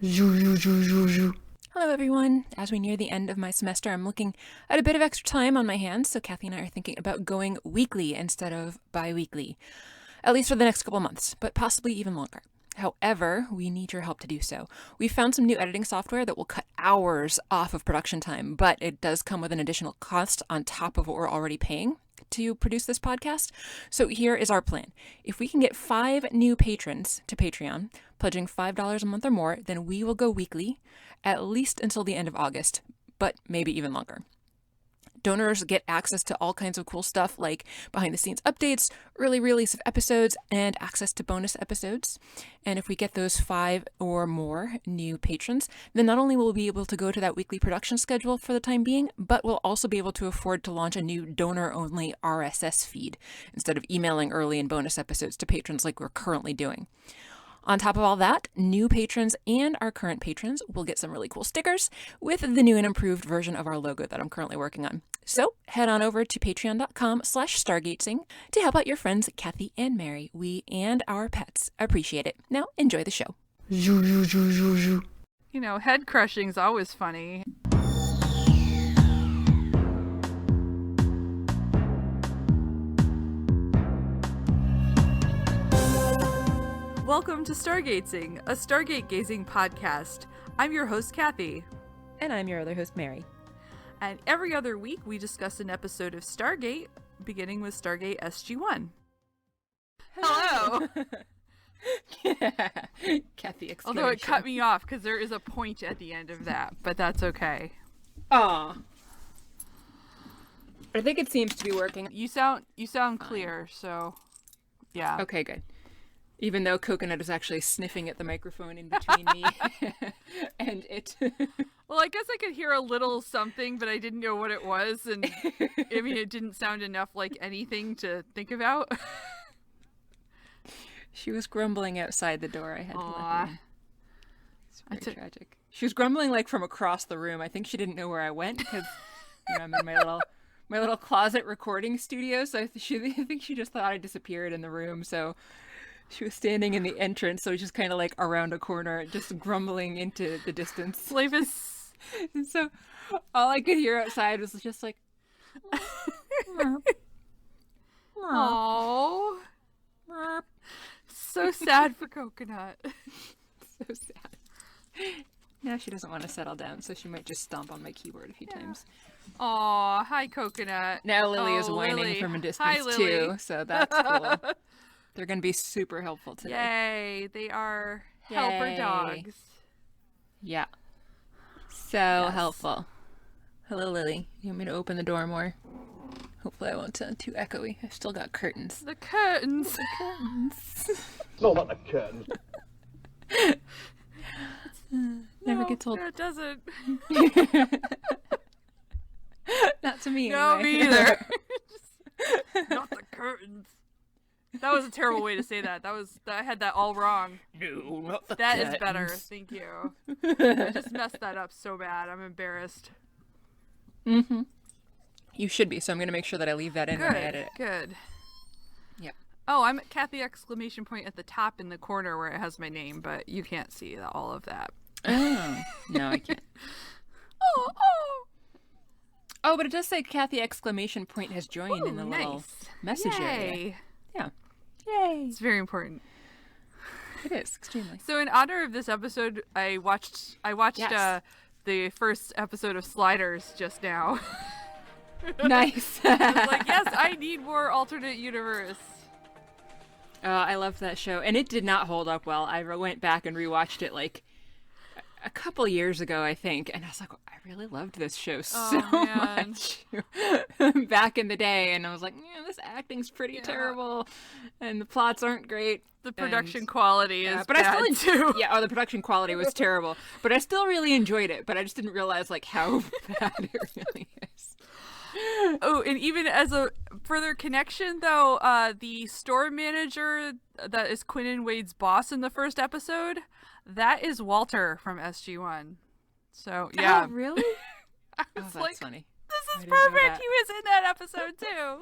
Hello everyone. As we near the end of my semester, I'm looking at a bit of extra time on my hands, so Kathy and I are thinking about going weekly instead of bi-weekly, at least for the next couple months, but possibly even longer. However, we need your help to do so. We've found some new editing software that will cut hours off of production time, but it does come with an additional cost on top of what we're already paying to produce this podcast. So here is our plan. If we can get 5 new patrons to Patreon, pledging $5 a month or more, then we will go weekly, at least until the end of August, but maybe even longer. Donors get access to all kinds of cool stuff like behind-the-scenes updates, early release of episodes, and access to bonus episodes. And if we get those 5 or more new patrons, then not only will we be able to go to that weekly production schedule for the time being, but we'll also be able to afford to launch a new donor-only RSS feed instead of emailing early and bonus episodes to patrons like we're currently doing. On top of all that, new patrons and our current patrons will get some really cool stickers with the new and improved version of our logo that I'm currently working on. So head on over to patreon.com/stargatezing to help out your friends Kathy and Mary. We and our pets appreciate it. Now enjoy the show. You know, head crushing's always funny. Welcome to Stargatezing, a Stargate gazing podcast. I'm your host, Kathy. And I'm your other host, Mary. And every other week, we discuss an episode of Stargate, beginning with Stargate SG-1. Hello! Kathy exclamation. Although it cut me off, because there is a point at the end of that, but that's okay. Aw. I think it seems to be working. You sound clear, so yeah. Okay, good. Even though Coconut is actually sniffing at the microphone in between me and it. Well, I guess I could hear a little something, but I didn't know what it was, and I mean, it didn't sound enough like anything to think about. She was grumbling outside the door. I had to let her in. It's very tragic. She was grumbling like from across the room. I think she didn't know where I went because I'm in my little closet recording studio. So I think she just thought I disappeared in the room. So she was standing in the entrance, so just kind of like around a corner, just grumbling into the distance. Life is... And so all I could hear outside was just like... Aww. So sad for Coconut. So sad. Now she doesn't want to settle down, so she might just stomp on my keyboard a few times. Aw, hi Coconut. Now Lily is whining from a distance too, so that's cool. They're going to be super helpful today. Yay, they are helper dogs. Yeah. So helpful. Hello, Lily. You want me to open the door more? Hopefully I won't sound too echoey. I've still got curtains. The curtains. The curtains. No, not the curtains. Never gets old. No, it doesn't. Not to me, No, anyway. me either. Not the curtains. That was a terrible way to say that. I had that all wrong. No, not the That curtains. is better. Thank you. I just messed that up so bad. I'm embarrassed. Mm-hmm. You should be, so I'm going to make sure that I leave that in when I edit it. Good. Yep. Oh, I'm at Kathy exclamation point at the top in the corner where it has my name, but you can't see all of that. Oh. No, I can't. Oh. Oh, but it does say Kathy exclamation point has joined in the little message area. Yeah. Yay. It's very important. It is, extremely. So in honor of this episode, I watched Yes. The first episode of Sliders just now. Nice. I was like, yes, I need more alternate universe. I loved that show, and it did not hold up well. I went back and rewatched it like a couple years ago, I think, and I was like, I really loved this show so much back in the day, and I was like, this acting's pretty terrible, and the plots aren't great. The production quality is but bad I still too. Yeah, the production quality was terrible, but I still really enjoyed it, but I just didn't realize like how bad it really is. Oh, and even as a further connection, though, the store manager that is Quinn and Wade's boss in the first episode, that is Walter from SG-1. So, yeah. Oh, really? I was like, funny. This is perfect. He was in that episode, too.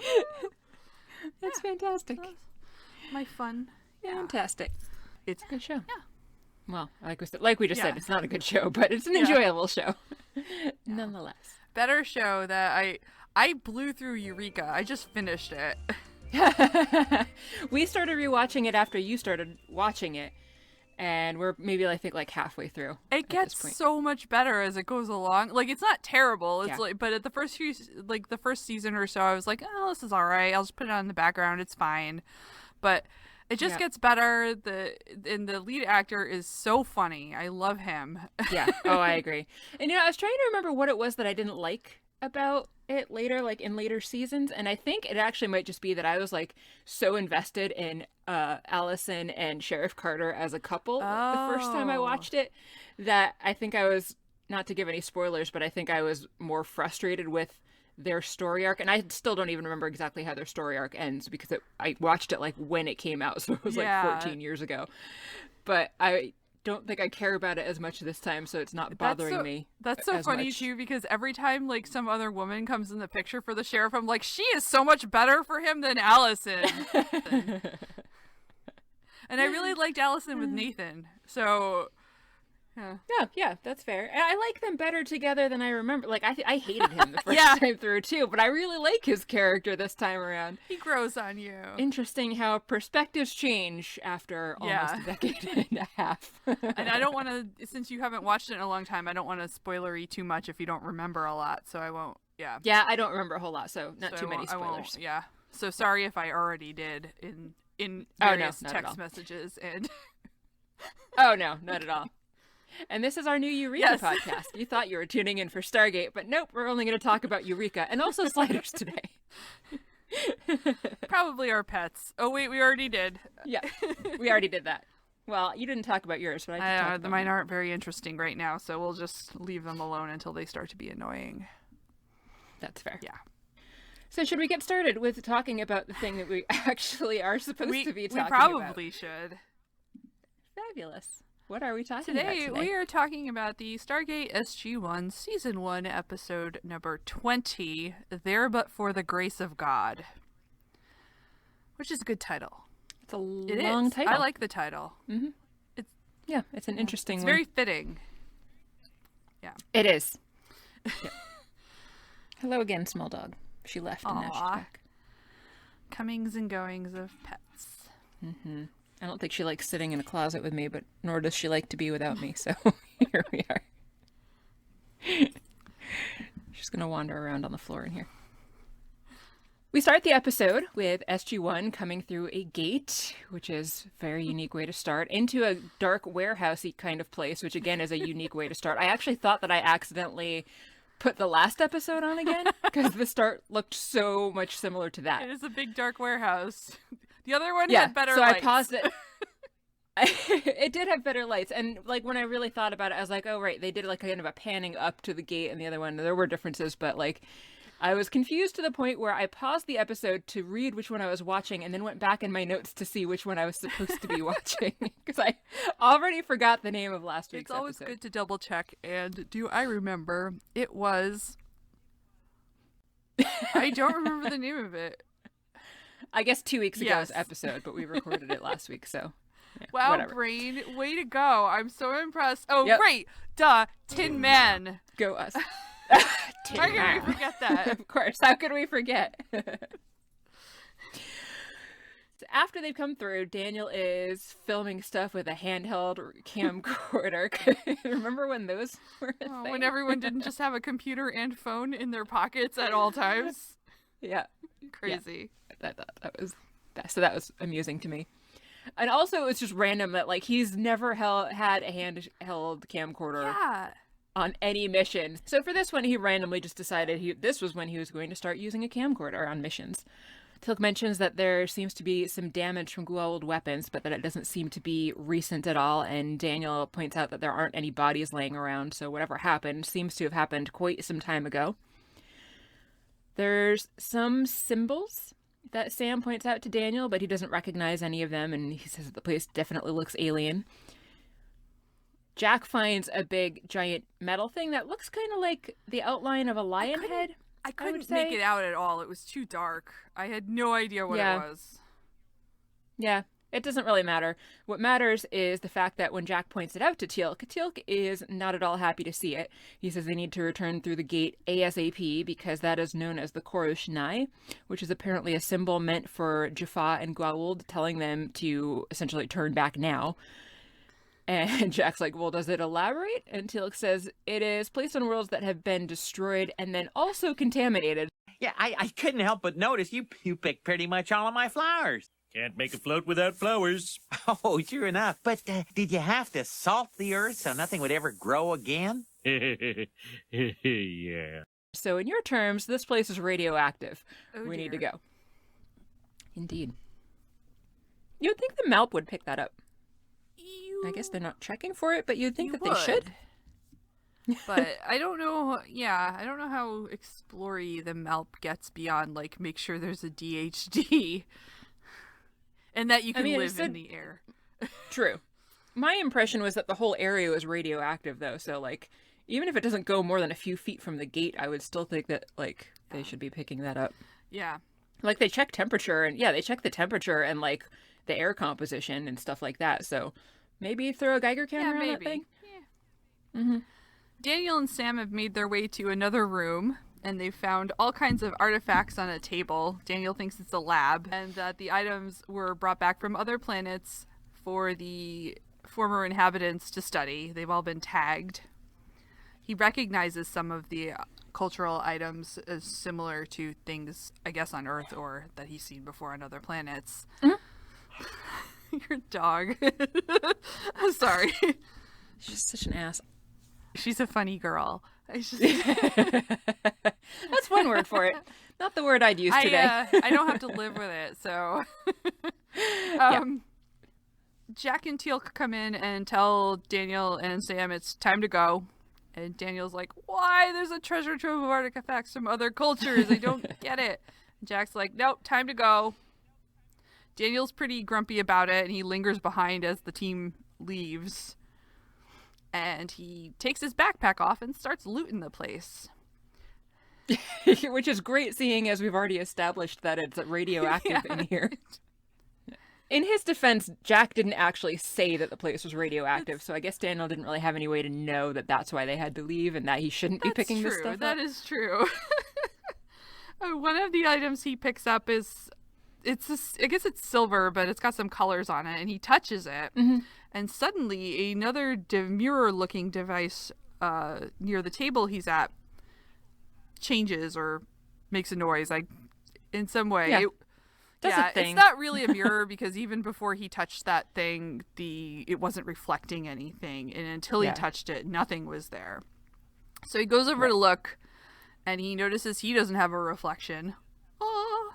That's fantastic. My fun. Fantastic. It's a good show. Yeah. Well, like we just Yeah. said, it's not a good show, but it's an enjoyable show, nonetheless. Better show that I blew through Eureka. I just finished it. We started rewatching it after you started watching it, and we're maybe I think like halfway through. It gets so much better as it goes along. Like, it's not terrible. It's like, but at the first the first season or so, I was like, oh, this is all right. I'll just put it on in the background. It's fine. But it just gets better. The lead actor is so funny. I love him. Yeah. Oh, I agree. And I was trying to remember what it was that I didn't like about it later, like in later seasons, and I think it actually might just be that I was like so invested in Allison and Sheriff Carter as a couple the first time I watched it that I think I was, not to give any spoilers, but I think I was more frustrated with their story arc, and I still don't even remember exactly how their story arc ends because I watched it like when it came out, so it was like 14 years ago, but I don't think I care about it as much this time, so it's not bothering me. That's so funny much. Too, because every time like some other woman comes in the picture for the sheriff, I'm like, she is so much better for him than Allison. And I really liked Allison with Nathan, so yeah, that's fair. And I like them better together than I remember. Like I hated him the first time through too, but I really like his character this time around. He grows on you. Interesting how perspectives change after almost a decade and a half. And I don't want to, since you haven't watched it in a long time, I don't want to spoilery too much if you don't remember a lot, so I won't. Yeah, I don't remember a whole lot, so not too many spoilers. Yeah, so sorry if I already did in various text messages and. Oh no, not at all. And this is our new Eureka podcast. You thought you were tuning in for Stargate, but nope, we're only going to talk about Eureka and also sliders today. Probably our pets. Oh wait, we already did. Yeah, we already did that. Well, you didn't talk about yours, but I did talk about mine aren't very interesting right now, so we'll just leave them alone until they start to be annoying. That's fair. Yeah. So should we get started with talking about the thing that we actually are supposed to be talking about? We probably should. Fabulous. What are we talking about today? We are talking about the Stargate SG-1 Season 1 episode number 20, There But For the Grace of God, which is a good title. It's a long title. I like the title. Mm-hmm. It's an interesting one. It's very fitting. Yeah. It is. Yep. Hello again, small dog. She left and now she's back. Comings and goings of pets. Mm-hmm. I don't think she likes sitting in a closet with me, but nor does she like to be without me, so here we are. She's going to wander around on the floor in here. We start the episode with SG-1 coming through a gate, which is a very unique way to start, into a dark warehousey kind of place, which again is a unique way to start. I actually thought that I accidentally put the last episode on again, because the start looked so much similar to that. It is a big dark warehouse. The other one had better lights. I paused it. It did have better lights, and like when I really thought about it, I was like, oh right, they did like kind of a panning up to the gate, and the other one, there were differences, but like I was confused to the point where I paused the episode to read which one I was watching and then went back in my notes to see which one I was supposed to be watching, because I already forgot the name of last week's episode. It's always good to double check, and do I remember? It was... I don't remember the name of it. I guess 2 weeks ago's episode, but we recorded it last week, so... Yeah, wow, whatever. Brain, way to go. I'm so impressed. Oh, right. Duh. Tin Man. Go us. How could we forget that? Of course. How could we forget? So after they've come through, Daniel is filming stuff with a handheld camcorder. Remember when those were a thing? When everyone didn't just have a computer and phone in their pockets at all times? Yeah. Crazy. Yeah. That was amusing to me. And also, it's just random that, like, he's never had a handheld camcorder on any mission. So for this one, he randomly just decided this was when he was going to start using a camcorder on missions. Teal'c mentions that there seems to be some damage from Goa'uld weapons, but that it doesn't seem to be recent at all. And Daniel points out that there aren't any bodies laying around, so whatever happened seems to have happened quite some time ago. There's some symbols that Sam points out to Daniel, but he doesn't recognize any of them, and he says that the place definitely looks alien. Jack finds a big, giant metal thing that looks kind of like the outline of a lion head. I couldn't make it out at all. It was too dark. I had no idea what it was. Yeah. It doesn't really matter. What matters is the fact that when Jack points it out to Teal'c is not at all happy to see it. He says they need to return through the gate ASAP because that is known as the Korosh-Nai, which is apparently a symbol meant for Jaffa and Goa'uld, telling them to essentially turn back now. And Jack's like, well, does it elaborate? And Teal'c says, it is placed on worlds that have been destroyed and then also contaminated. Yeah, I couldn't help but notice you picked pretty much all of my flowers. Can't make a float without flowers. Oh, sure enough. But did you have to salt the earth so nothing would ever grow again? Yeah. So in your terms, this place is radioactive. Oh, we need to dear. go. Indeed. You would think the Malp would pick that up. I guess they're not checking for it, but you'd think that they should. But I don't know. Yeah, I don't know how explory the Malp gets beyond, like, make sure there's a DHD. And that you can live in the air. True. My impression was that the whole area was radioactive, though. So, like, even if it doesn't go more than a few feet from the gate, I would still think that, like, they should be picking that up. Yeah. Like, they check temperature, and yeah, they check the temperature and, like, the air composition and stuff like that. So maybe throw a Geiger counter on that thing? Yeah. Mm-hmm. Daniel and Sam have made their way to another room, and they've found all kinds of artifacts on a table. Daniel thinks it's a lab, and that the items were brought back from other planets for the former inhabitants to study. They've all been tagged. He recognizes some of the cultural items as similar to things, I guess, on Earth or that he's seen before on other planets. Mm-hmm. Your dog. I'm sorry. She's such an ass. She's a funny girl. That's one word for it. Not the word I'd use today. I don't have to live with it, so. Jack and Teal'c come in and tell Daniel and Sam it's time to go. And Daniel's like, why? There's a treasure trove of artifacts from other cultures. I don't get it. And Jack's like, nope, time to go. Daniel's pretty grumpy about it, and he lingers behind as the team leaves. And he takes his backpack off and starts looting the place. Which is great, seeing as we've already established that it's radioactive in here. In his defense, Jack didn't actually say that the place was radioactive, so I guess Daniel didn't really have any way to know that that's why they had to leave and that he shouldn't be picking this stuff up. That is true. One of the items he picks up is, I guess it's silver, but it's got some colors on it, and he touches it. Mm-hmm. And suddenly, another demure-looking device near the table he's at changes or makes a noise, like in some way. Yeah. It's not really a mirror because even before he touched that thing, it wasn't reflecting anything, and until he touched it, nothing was there. So he goes over to look, and he notices he doesn't have a reflection. Oh.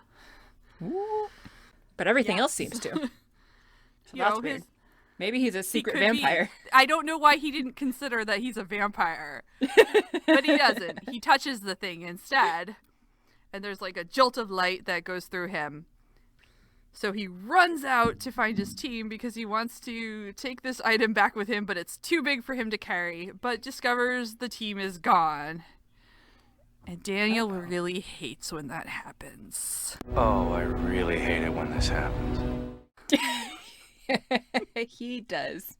But everything else seems to. So that's weird. Maybe he's a secret vampire. I don't know why he didn't consider that he's a vampire. But he doesn't. He touches the thing instead. And there's like a jolt of light that goes through him. So he runs out to find his team because he wants to take this item back with him, but it's too big for him to carry. But discovers the team is gone. And Daniel really hates when that happens. Oh, I really hate it when this happens. He does.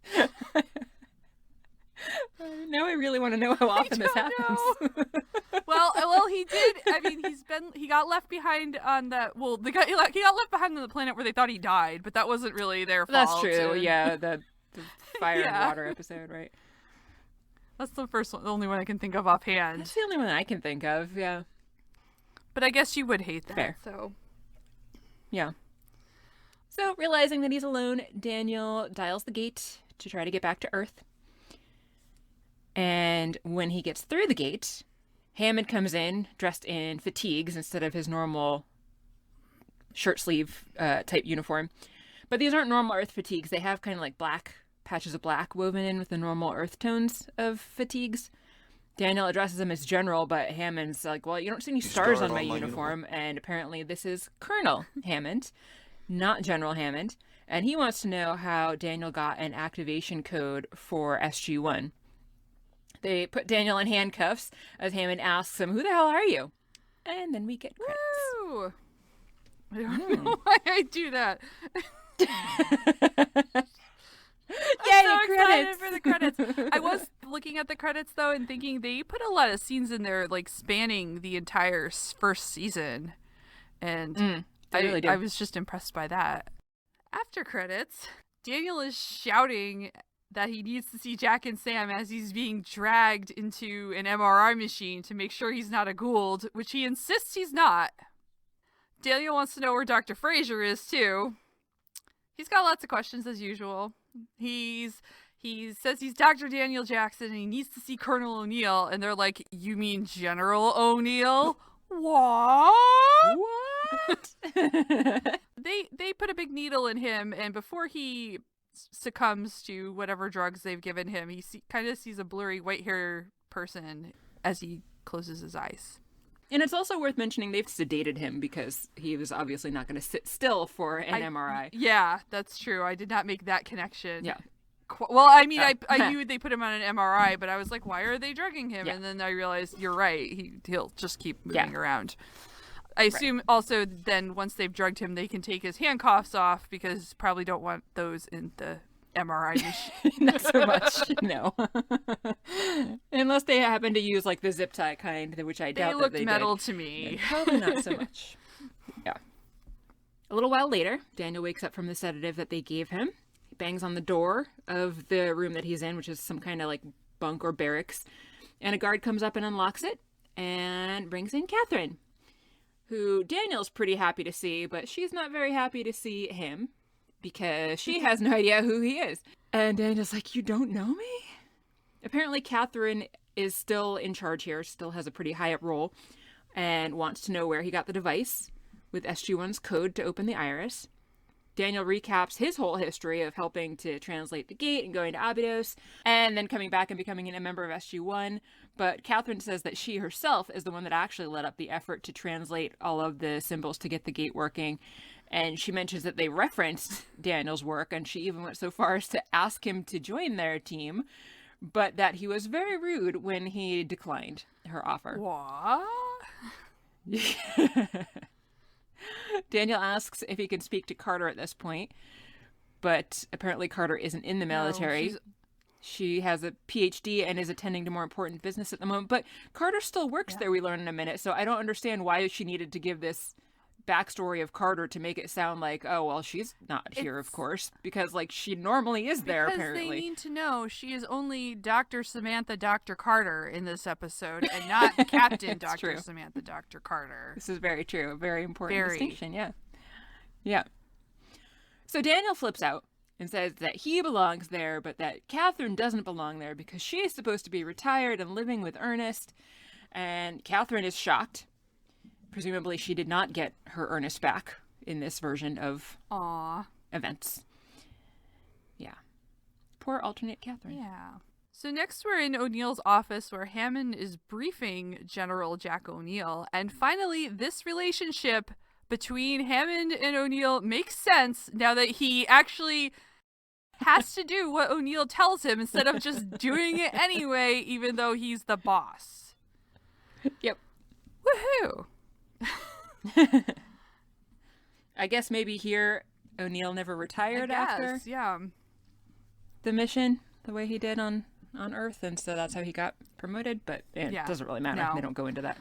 Now I really want to know how often this happens. Well, he did. I mean, he got left behind on that. Well, he got left behind on the planet where they thought he died, but that wasn't really their fault. That's true. Yeah, the fire and water episode, right? That's the only one I can think of offhand. That's the only one I can think of. Yeah. But I guess you would hate that. Fair. So. Yeah. So, realizing that he's alone, Daniel dials the gate to try to get back to Earth. And when he gets through the gate, Hammond comes in dressed in fatigues instead of his normal shirt sleeve type uniform. But these aren't normal Earth fatigues. They have kind of like black patches of black woven in with the normal Earth tones of fatigues. Daniel addresses him as General, but Hammond's like, well, you don't see any stars on my uniform. And apparently this is Colonel Hammond, not General Hammond. And he wants to know how Daniel got an activation code for SG-1. They put Daniel in handcuffs as Hammond asks him, who the hell are you? And then we get credits. Woo! I don't know why I do that. I'm so credits. excited for the credits. I was looking at the credits though and thinking they put a lot of scenes in there like spanning the entire first season, and they really do. I was just impressed by that. After credits, Daniel is shouting that he needs to see Jack and Sam as he's being dragged into an MRI machine to make sure he's not a Gould, which he insists he's not. Daniel wants to know where Dr. Fraser is too. He's got lots of questions as usual. He says he's Dr. Daniel Jackson and he needs to see Colonel O'Neill, and they're like, "You mean General O'Neill?" What? They put a big needle in him, and before he succumbs to whatever drugs they've given him, he kind of sees a blurry white-haired person as he closes his eyes. And it's also worth mentioning they've sedated him because he was obviously not going to sit still for an MRI. Yeah, that's true. I did not make that connection. Yeah. Well, I mean, I knew they put him on an MRI, but I was like, why are they drugging him? Yeah. And then I realized, you're right. He'll just keep moving around. I assume also then once they've drugged him, they can take his handcuffs off because probably don't want those in the MRI machine. Not so much, no. Unless they happen to use like the zip tie kind, which I doubt that they looked metal did. to me. Yeah, probably not so much. Yeah. A little while later, Daniel wakes up from the sedative that they gave him. He bangs on the door of the room that he's in, which is some kind of like bunk or barracks. And a guard comes up and unlocks it and brings in Catherine, who Daniel's pretty happy to see, but she's not very happy to see him because she has no idea who he is. And Daniel's like, "You don't know me?" Apparently Catherine is still in charge here, still has a pretty high up role, and wants to know where he got the device with SG-1's code to open the iris. Daniel recaps his whole history of helping to translate the gate and going to Abydos, and then coming back and becoming a member of SG-1. But Catherine says that she herself is the one that actually led up the effort to translate all of the symbols to get the gate working. And she mentions that they referenced Daniel's work, and she even went so far as to ask him to join their team, but that he was very rude when he declined her offer. What? Daniel asks if he can speak to Carter at this point, but apparently Carter isn't in the military. No, she has a PhD and is attending to more important business at the moment, but Carter still works there, we learn in a minute, so I don't understand why she needed to give this backstory of Carter to make it sound like, oh, well, she's not here, of course, because, like, she normally is there, apparently. Because they need to know she is only Dr. Samantha Dr. Carter in this episode and not Captain Dr. True. Samantha Dr. Carter. This is very true. A very important Very. distinction, yeah. Yeah. So Daniel flips out and says that he belongs there, but that Catherine doesn't belong there because she is supposed to be retired and living with Ernest. And Catherine is shocked. Presumably she did not get her Ernest back in this version of events. Yeah. Poor alternate Catherine. Yeah. So next we're in O'Neill's office where Hammond is briefing General Jack O'Neill. And finally, this relationship between Hammond and O'Neill makes sense now that he actually has to do what O'Neill tells him instead of just doing it anyway, even though he's the boss. Yep. Woohoo! I guess maybe here O'Neill never retired after the mission the way he did on Earth, and so that's how he got promoted, but it doesn't really matter. No. They don't go into that.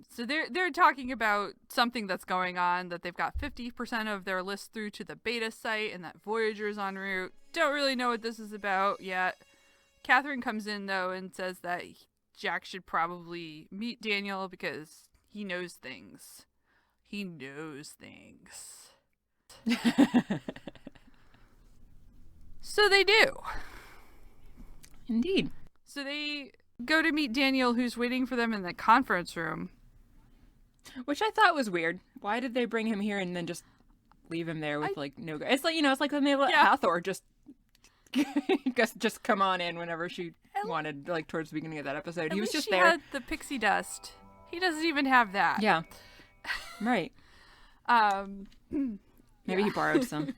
So they're talking about something that's going on, that they've got 50% of their list through to the beta site and that Voyager's en route. Don't really know what this is about yet. Catherine comes in though and says that Jack should probably meet Daniel because he knows things. He knows things. So they do. Indeed. So they go to meet Daniel, who's waiting for them in the conference room. Which I thought was weird. Why did they bring him here and then just leave him there with no guy? It's like, it's like when they let Hathor just come on in whenever she wanted, like towards the beginning of that episode. He was just there. Had the pixie dust. He doesn't even have that. Yeah. Right. Maybe he borrowed some.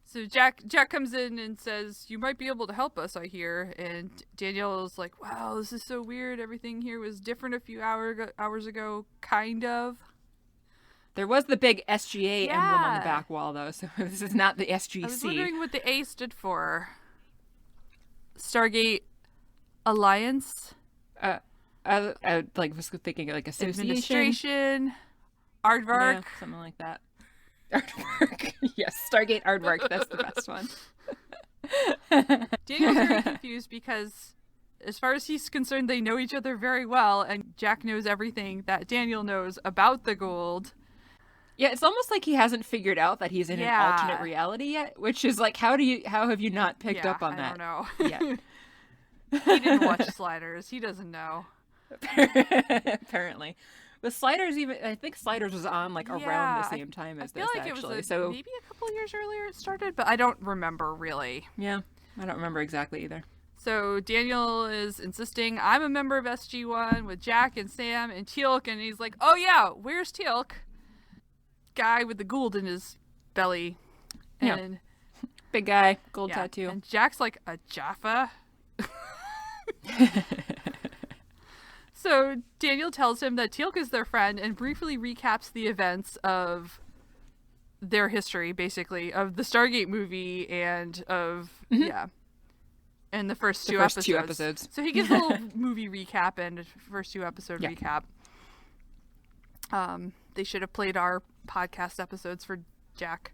So Jack comes in and says, "You might be able to help us, I hear." And Daniel's like, "Wow, this is so weird. Everything here was different a few hours ago, kind of." There was the big SGA emblem on the Yeah. back wall, though, so this is not the SGC. I was wondering what the A stood for. Stargate Alliance? I was thinking like association. Administration? Aardvark? Yeah, something like that. Aardvark. Yes, Stargate Aardvark. That's the best one. Daniel's very confused because, as far as he's concerned, they know each other very well, and Jack knows everything that Daniel knows about the Gould. Yeah, it's almost like he hasn't figured out that he's in an Yeah. alternate reality yet, which is like, how have you not picked up on I that don't know. yet? He didn't watch Sliders. He doesn't know. Apparently. But Sliders I think Sliders was on like around Yeah, the same time as I feel this, like actually. it was So maybe a couple years earlier it started, but I don't remember really. yeah, I don't remember exactly either. So Daniel is insisting, I'm a member of SG-1 with Jack and Sam and Teal'c, and he's like, oh yeah, where's Teal'c? Guy with the Gould in his belly. Yeah. And Big guy, gold yeah, tattoo. and Jack's like, a Jaffa? So Daniel tells him that Teal'c is their friend and briefly recaps the events of their history, basically, of the Stargate movie and of, and the first two first episodes. two episodes. So he gives a little movie recap and first two episode recap. They should have played our podcast episodes for Jack.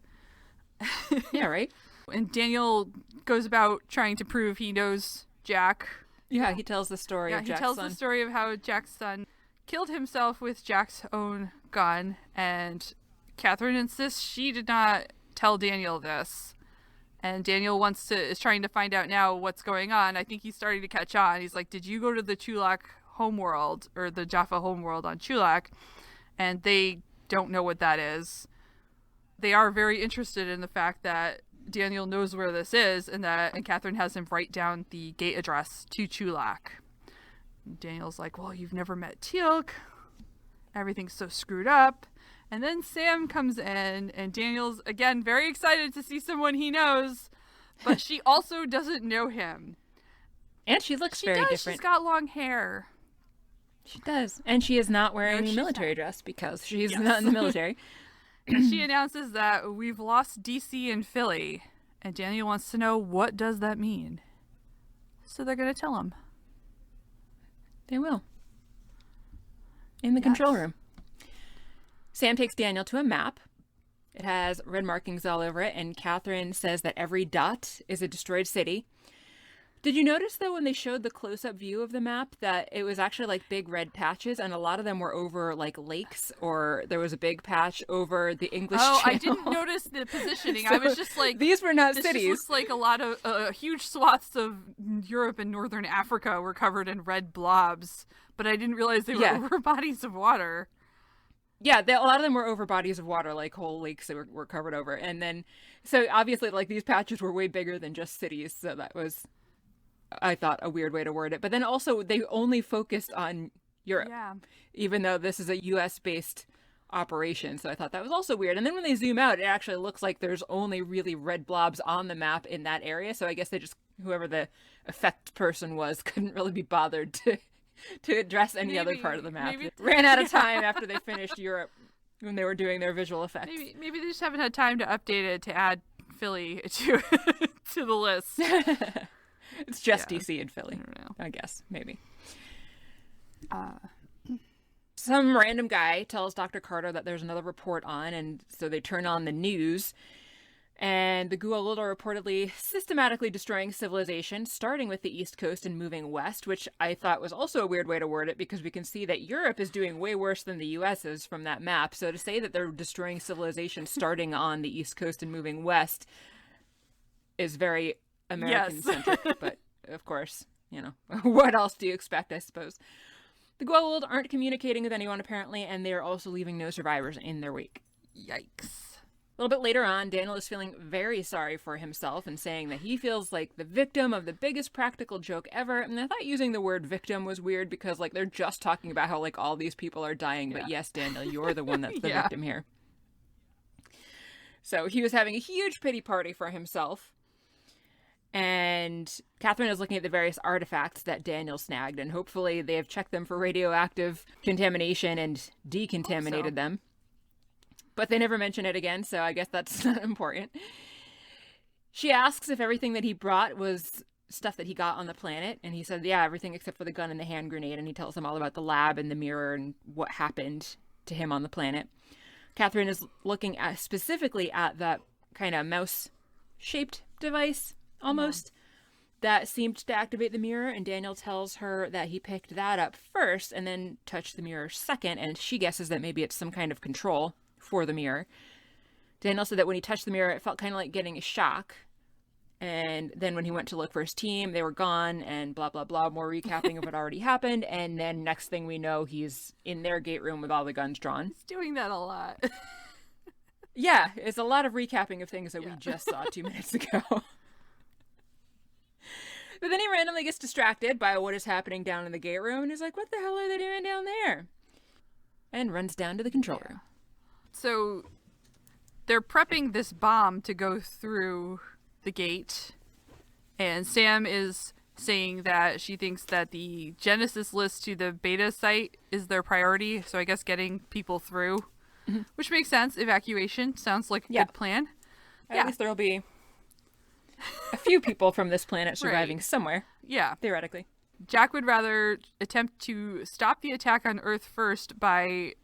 Yeah, right? And Daniel goes about trying to prove he knows Jack. Yeah, he tells the story Yeah, of he Jack's tells son. the story of how Jack's son killed himself with Jack's own gun, and Catherine insists she did not tell Daniel this. And Daniel is trying to find out now what's going on. I think he's starting to catch on. He's like, did you go to the Chulak homeworld, or the Jaffa homeworld on Chulak? And they don't know what that is. They are very interested in the fact that Daniel knows where this is, and Catherine has him write down the gate address to Chulak. And Daniel's like, well, you've never met Teal'c. Everything's so screwed up. And then Sam comes in, and Daniel's, again, very excited to see someone he knows, but she also doesn't know him. And she looks very different. She's got long hair. She does. And she is not wearing No, a she's military dress because she's not in the military. And she announces that we've lost DC and Philly, and Daniel wants to know, what does that mean? So they're going to tell him. They will. In the control room. Sam takes Daniel to a map. It has red markings all over it, and Catherine says that every dot is a destroyed city. Did you notice, though, when they showed the close-up view of the map, that it was actually like big red patches, and a lot of them were over like lakes, or there was a big patch over the English Channel? I didn't notice the positioning. I was just like, these were not this cities. just looks like a lot of huge swaths of Europe and northern Africa were covered in red blobs, but I didn't realize they were over bodies of water. Yeah, a lot of them were over bodies of water, like whole lakes that were covered over. And then, so obviously, like, these patches were way bigger than just cities, so that was, I thought, a weird way to word it. But then also, they only focused on Europe, Yeah. even though this is a U.S.-based operation, so I thought that was also weird. And then when they zoom out, it actually looks like there's only really red blobs on the map in that area, so I guess they just, whoever the effect person was, couldn't really be bothered to address any other part of the map. It ran out of time after they finished Europe when they were doing their visual effects. Maybe they just haven't had time to update it to add Philly to to the list. It's just DC and Philly. I don't know. I guess, maybe. Some random guy tells Dr. Carter that there's another report on, and so they turn on the news. And the Goa'uld are reportedly systematically destroying civilization, starting with the East Coast and moving west, which I thought was also a weird way to word it, because we can see that Europe is doing way worse than the U.S. is from that map. So to say that they're destroying civilization starting on the East Coast and moving west is very American-centric. But, of course, you know, what else do you expect, I suppose? The Goa'uld aren't communicating with anyone, apparently, and they are also leaving no survivors in their wake. Yikes. A little bit later on, Daniel is feeling very sorry for himself and saying that he feels like the victim of the biggest practical joke ever. And I thought using the word victim was weird because, like, they're just talking about how, like, all these people are dying. But yes, Daniel, you're the one that's the victim here. So he was having a huge pity party for himself. And Catherine is looking at the various artifacts that Daniel snagged. And hopefully they have checked them for radioactive contamination and decontaminated them. but they never mention it again, so I guess that's not important. She asks if everything that he brought was stuff that he got on the planet, and he said, yeah, everything except for the gun and the hand grenade, and he tells them all about the lab and the mirror and what happened to him on the planet. Catherine is looking at specifically at that kind of mouse-shaped device, almost, that seemed to activate the mirror, and Daniel tells her that he picked that up first and then touched the mirror second, and she guesses that maybe it's some kind of control for the mirror. Daniel said that when he touched the mirror, it felt kind of like getting a shock. And then when he went to look for his team, they were gone, and blah, blah, blah, more recapping of what already happened. And then next thing we know, he's in their gate room with all the guns drawn. He's doing that a lot. Yeah, it's a lot of recapping of things that we just saw 2 minutes ago. But then he randomly gets distracted by what is happening down in the gate room, and he's like, what the hell are they doing down there? And runs down to the control room. So they're prepping this bomb to go through the gate, and Sam is saying that she thinks that the Genesis list to the beta site is their priority, so I guess getting people through, which makes sense. Evacuation sounds like a good plan. At least there'll be a few people from this planet surviving Right. somewhere, theoretically. Jack would rather attempt to stop the attack on Earth first by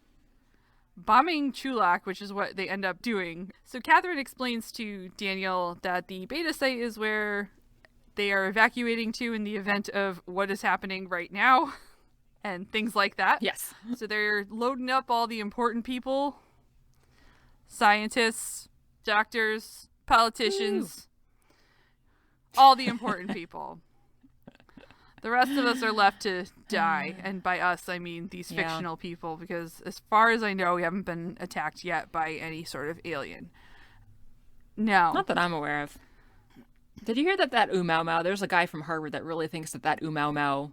bombing Chulak, which is what they end up doing. So Catherine explains to Daniel that the beta site is where they are evacuating to in the event of what is happening right now and things like that. Yes. So they're loading up all the important people, scientists, doctors, politicians, all the important people. The rest of us are left to die, and by us, I mean these fictional people, because as far as I know, we haven't been attacked yet by any sort of alien. No. Not that I'm aware of. Did you hear that Umau Mau, there's a guy from Harvard that really thinks that Umau Mau,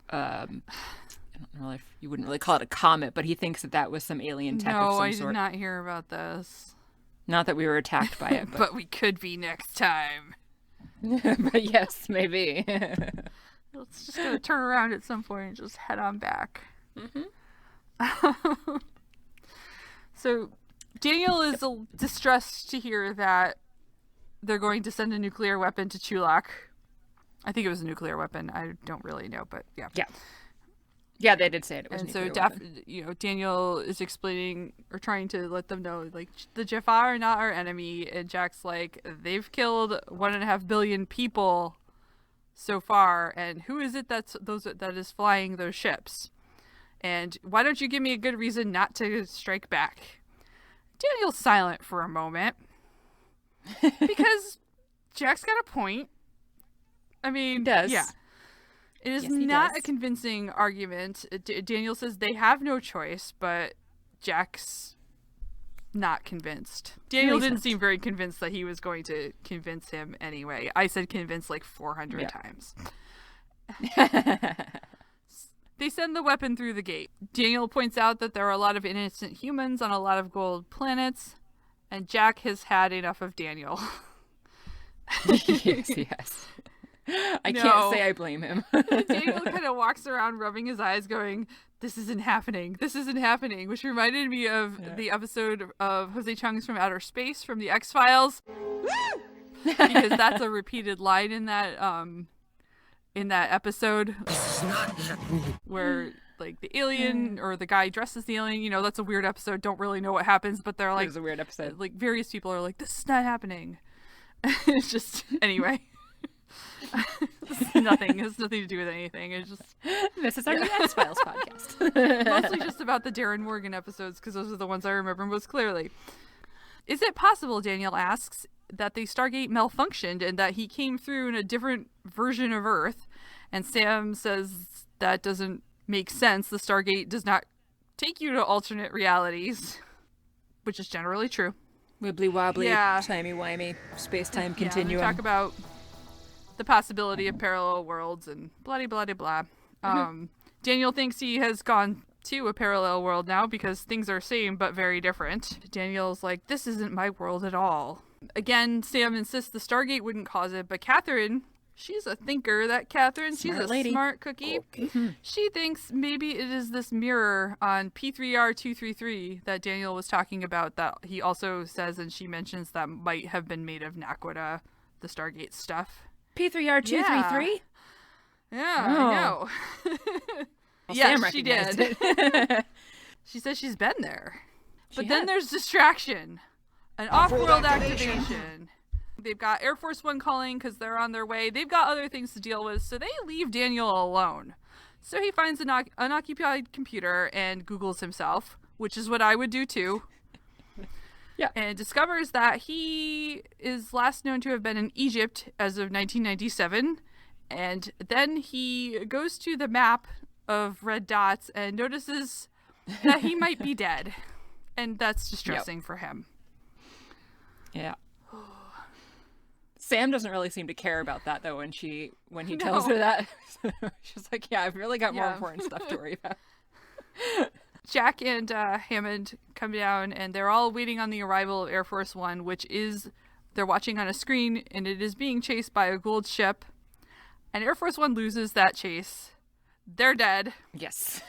I don't know if you wouldn't really call it a comet, but he thinks that was some alien tech of No, some I sort. did not hear about this. Not that we were attacked by it, but, But we could be next time. but yes, maybe. It's just gonna turn around at some point and just head on back. So Daniel is distressed to hear that they're going to send a nuclear weapon to Chulak. I think it was a nuclear weapon. I don't really know, but yeah. Yeah, they did say it was And a so nuclear weapon. Daniel is explaining or trying to let them know, like, the Jafar are not our enemy, and Jack's like, they've killed 1.5 billion people so far, and who is it that is flying those ships? And why don't you give me a good reason not to strike back? Daniel's silent for a moment because Jack's got a point. I mean, He does. yeah. It is Yes, he not does. a convincing argument. Daniel says they have no choice, but Jack's not convinced. Daniel he's didn't not. seem very convinced that he was going to convince him anyway. I said convince like 400 Yeah. times. They send the weapon through the gate. Daniel points out that there are a lot of innocent humans on a lot of gold planets, and Jack has had enough of Daniel. yes. I No. can't say I blame him. Daniel kind of walks around rubbing his eyes going, this isn't happening, which reminded me of the episode of Jose Chung's From Outer Space from the X-Files. Because that's a repeated line in that episode where like the alien or the guy dressed as the alien, that's a weird episode, don't really know what happens, but they're It like, was a weird episode. like various people are like, this is not happening. It's just, anyway. It has nothing to do with anything. It's just This is our new X-Files podcast. mostly just about the Darren Morgan episodes, because those are the ones I remember most clearly. Is it possible, Daniel asks, that the Stargate malfunctioned and that he came through in a different version of Earth? And Sam says that doesn't make sense. The Stargate does not take you to alternate realities, which is generally true. Wibbly wobbly, Yeah. timey-wimey, space-time Yeah, continuum. we talk about the possibility of parallel worlds and blah blah blah blah. Daniel thinks he has gone to a parallel world now because things are same but very different. Daniel's like, this isn't my world at all. Again, Sam insists the Stargate wouldn't cause it, but Catherine She's a thinker, that Catherine. She's Smart a lady. smart cookie. She thinks maybe it is this mirror on P3R233 that Daniel was talking about that he also says, and she mentions that might have been made of Naquadah, the Stargate stuff. P3R233? Yeah, Oh. I know. Well, Yes, Sam she recognized did. it. She says she's been there. But She then has. there's distraction. An off-world activation. They've got Air Force One calling because they're on their way. They've got other things to deal with, so they leave Daniel alone. So he finds an unoccupied computer and Googles himself, which is what I would do too. Yeah. And discovers that he is last known to have been in Egypt as of 1997. And then he goes to the map of red dots and notices that he might be dead. And that's distressing for him. Yeah. Sam doesn't really seem to care about that though when he tells her that. She's like, yeah, I've really got more Yeah. important stuff to worry about. Jack and Hammond come down, and they're all waiting on the arrival of Air Force One, which is, they're watching on a screen, and it is being chased by a Gould ship. And Air Force One loses that chase. They're dead. Yes.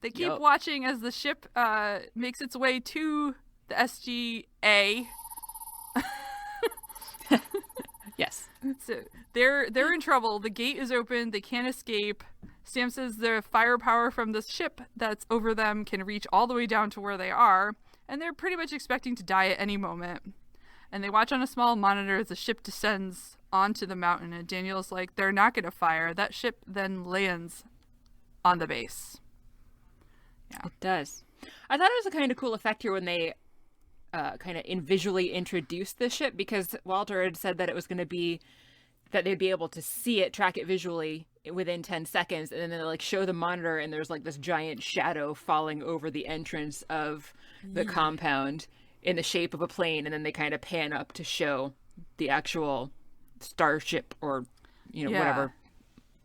They keep Yup. watching as the ship makes its way to the SGA. Yes. So they're in trouble. The gate is open. They can't escape. Sam says the firepower from the ship that's over them can reach all the way down to where they are, and they're pretty much expecting to die at any moment. And they watch on a small monitor as the ship descends onto the mountain, and Daniel's like, they're not going to fire. That ship then lands on the base. It does. I thought it was a kind of cool effect here when they kind of visually introduced the ship, because Walter had said that it was going to be that they'd be able to see it, track it visually within 10 seconds, and then they like show the monitor and there's like this giant shadow falling over the entrance of the compound in the shape of a plane, and then they kind of pan up to show the actual starship or Yeah. whatever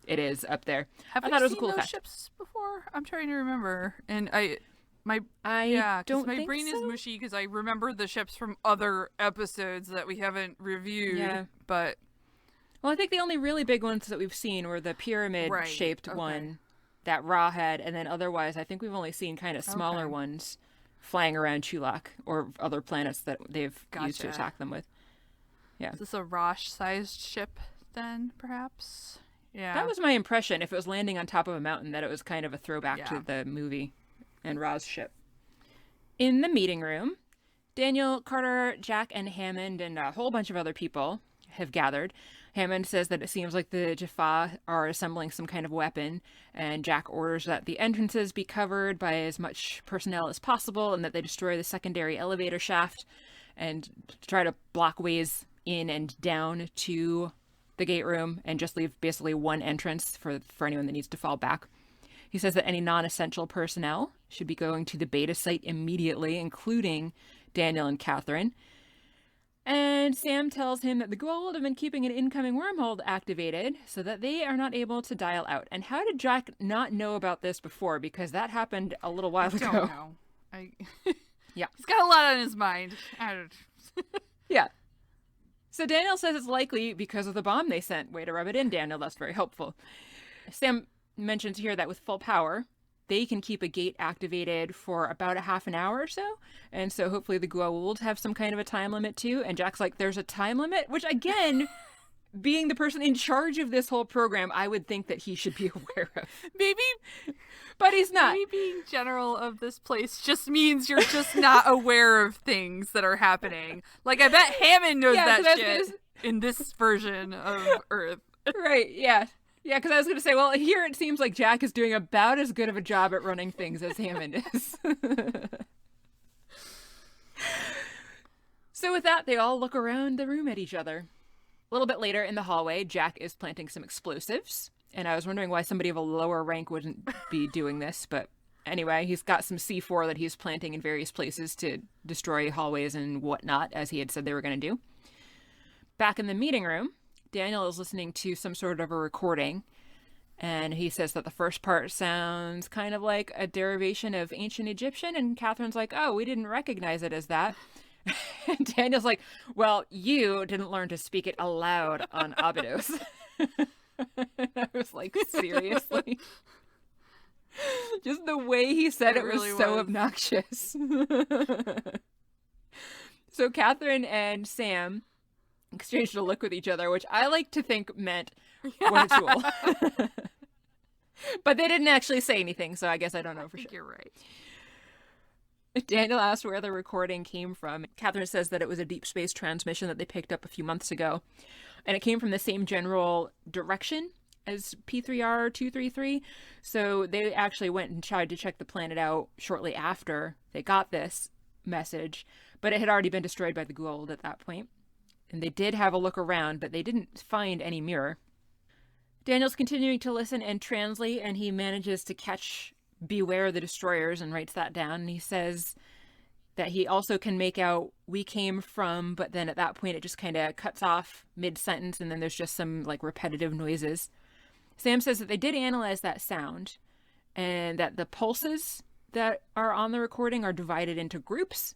it is up there. Have I we thought it was a seen cool those effect. ships before? I'm trying to remember. And I yeah, 'cause don't my think brain is so. mushy because I remember the ships from other episodes that we haven't reviewed. Yeah. But Well, I think the only really big ones that we've seen were the pyramid-shaped okay. one that Ra had, and then otherwise I think we've only seen kind of smaller Okay. ones flying around Chulak or other planets that they've used to Gotcha. attack them with. is this a Rosh-sized ship then, perhaps? Yeah. That was my impression, if it was landing on top of a mountain, that it was kind of a throwback Yeah. to the movie and Ra's ship. In the meeting room, Daniel, Carter, Jack, and Hammond, and a whole bunch of other people have gathered. Hammond says that it seems like the Jaffa are assembling some kind of weapon, and Jack orders that the entrances be covered by as much personnel as possible and that they destroy the secondary elevator shaft and try to block ways in and down to the gate room and just leave basically one entrance for anyone that needs to fall back. He says that any non-essential personnel should be going to the beta site immediately, including Daniel and Catherine. And Sam tells him that the Goa'uld have been keeping an incoming wormhole activated so that they are not able to dial out. And how did Jack not know about this before? Because that happened a little while ago. don't know. Yeah. He's got a lot on his mind. I don't. Yeah. So Daniel says it's likely because of the bomb they sent. Way to rub it in, Daniel. That's very helpful. Sam mentions here that with full power, they can keep a gate activated for about a half an hour or so. And so hopefully the Goa'uld have some kind of a time limit too. And Jack's like, there's a time limit? Which again, being the person in charge of this whole program, I would think that he should be aware of. Maybe But he's not. Maybe being general of this place just means you're just not aware of things that are happening. Like, I bet Hammond knows Yeah, that 'cause I was shit gonna in this version of Earth. Right, yeah. Yeah, because I was going to say, well, here it seems like Jack is doing about as good of a job at running things as Hammond is. So with that, they all look around the room at each other. A little bit later in the hallway, Jack is planting some explosives. And I was wondering why somebody of a lower rank wouldn't be doing this. But anyway, he's got some C4 that he's planting in various places to destroy hallways and whatnot, as he had said they were going to do. Back in the meeting room, Daniel is listening to some sort of a recording, and he says that the first part sounds kind of like a derivation of ancient Egyptian, and Catherine's like, oh, we didn't recognize it as that. And Daniel's like, well, you didn't learn to speak it aloud on Abydos. I was like, seriously? Just the way he said it really was so was. obnoxious. So Catherine and Sam exchanged a look with each other, which I like to think meant, what a tool. But they didn't actually say anything, so I guess I don't know for sure. You're right. Daniel asked where the recording came from. Catherine says that it was a deep space transmission that they picked up a few months ago. And it came from the same general direction as P3R233. So they actually went and tried to check the planet out shortly after they got this message. But it had already been destroyed by the Goa'uld at that point. And they did have a look around, but they didn't find any mirror. Daniel's continuing to listen and translate, and he manages to catch "Beware the Destroyers" and writes that down. And he says that he also can make out "we came from," but then at that point it just kind of cuts off mid-sentence, and then there's just some like repetitive noises. Sam says that they did analyze that sound, and that the pulses that are on the recording are divided into groups.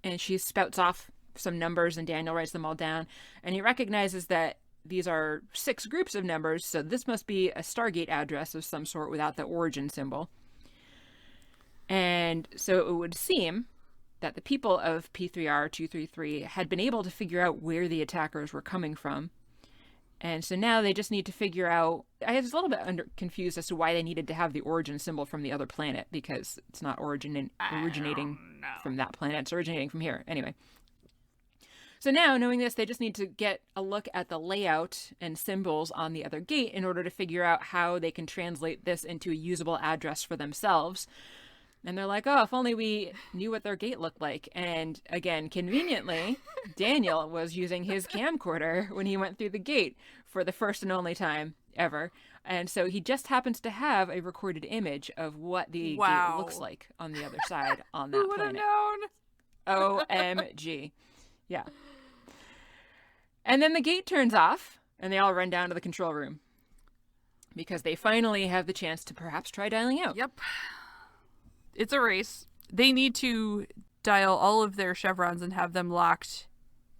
And she spouts off some numbers, and Daniel writes them all down. And he recognizes that these are 6 groups of numbers, so this must be a Stargate address of some sort without the origin symbol. And so it would seem that the people of P3R233 had been able to figure out where the attackers were coming from. And so now they just need to figure out... I was a little bit confused as to why they needed to have the origin symbol from the other planet, because it's not originating from that planet. It's originating from here. Anyway. So now, knowing this, they just need to get a look at the layout and symbols on the other gate in order to figure out how they can translate this into a usable address for themselves. And they're like, oh, if only we knew what their gate looked like. And again, conveniently, Daniel was using his camcorder when he went through the gate for the first and only time ever. And so he just happens to have a recorded image of what the gate looks like on the other side on that Who would have known? OMG. Yeah. And then the gate turns off, and they all run down to the control room. Because they finally have the chance to perhaps try dialing out. Yep. It's a race. They need to dial all of their chevrons and have them locked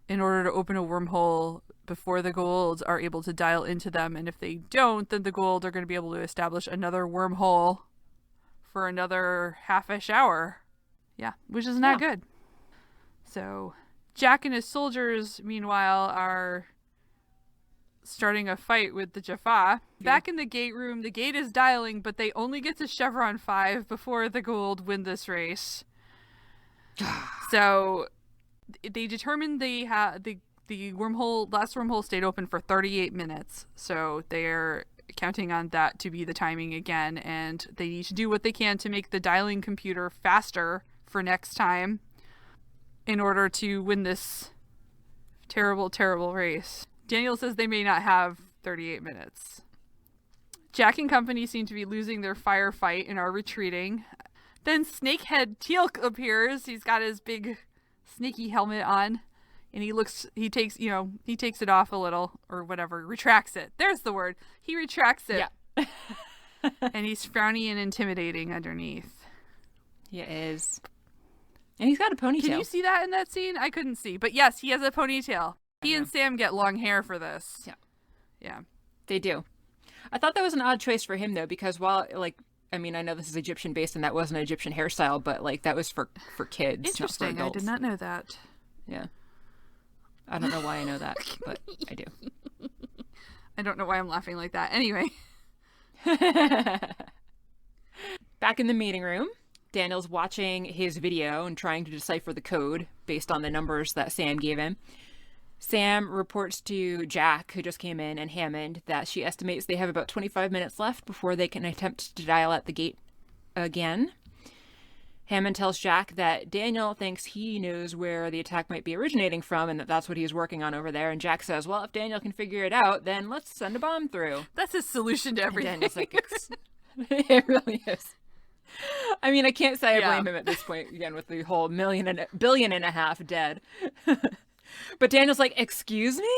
in order to open a wormhole before the Goa'uld are able to dial into them. And if they don't, then the Goa'uld are going to be able to establish another wormhole for another half-ish hour. Yeah, which is not good. So Jack and his soldiers, meanwhile, are starting a fight with the Jaffa. Back in the gate room, the gate is dialing, but they only get to Chevron 5 before the Goa'uld win this race. So they determined the last wormhole stayed open for 38 minutes. So they're counting on that to be the timing again, and they need to do what they can to make the dialing computer faster for next time in order to win this terrible, terrible race. Daniel says they may not have 38 minutes. Jack and company seem to be losing their firefight and are retreating. Then Snakehead Teal'c appears. He's got his big snaky helmet on, and he takes it off a little, or whatever, retracts it. There's the word. He retracts it. Yeah. And he's frowny and intimidating underneath. He is. And he's got a ponytail. Can you see that in that scene? I couldn't see. But yes, he has a ponytail. He and Sam get long hair for this. Yeah. Yeah. They do. I thought that was an odd choice for him, though, because I know this is Egyptian based and that wasn't an Egyptian hairstyle, but that was for kids. Interesting. Not for adults. I did not know that. Yeah. I don't know why I know that, but I do. I don't know why I'm laughing like that. Anyway. Back in the meeting room, Daniel's watching his video and trying to decipher the code based on the numbers that Sam gave him. Sam reports to Jack, who just came in, and Hammond, that she estimates they have about 25 minutes left before they can attempt to dial at the gate again. Hammond tells Jack that Daniel thinks he knows where the attack might be originating from and that that's what he's working on over there. And Jack says, well, if Daniel can figure it out, then let's send a bomb through. That's his solution to everything. And Daniel's like, it really is. I mean, I can't say I blame him at this point, again, with the whole billion and a half dead. But Daniel's like, excuse me?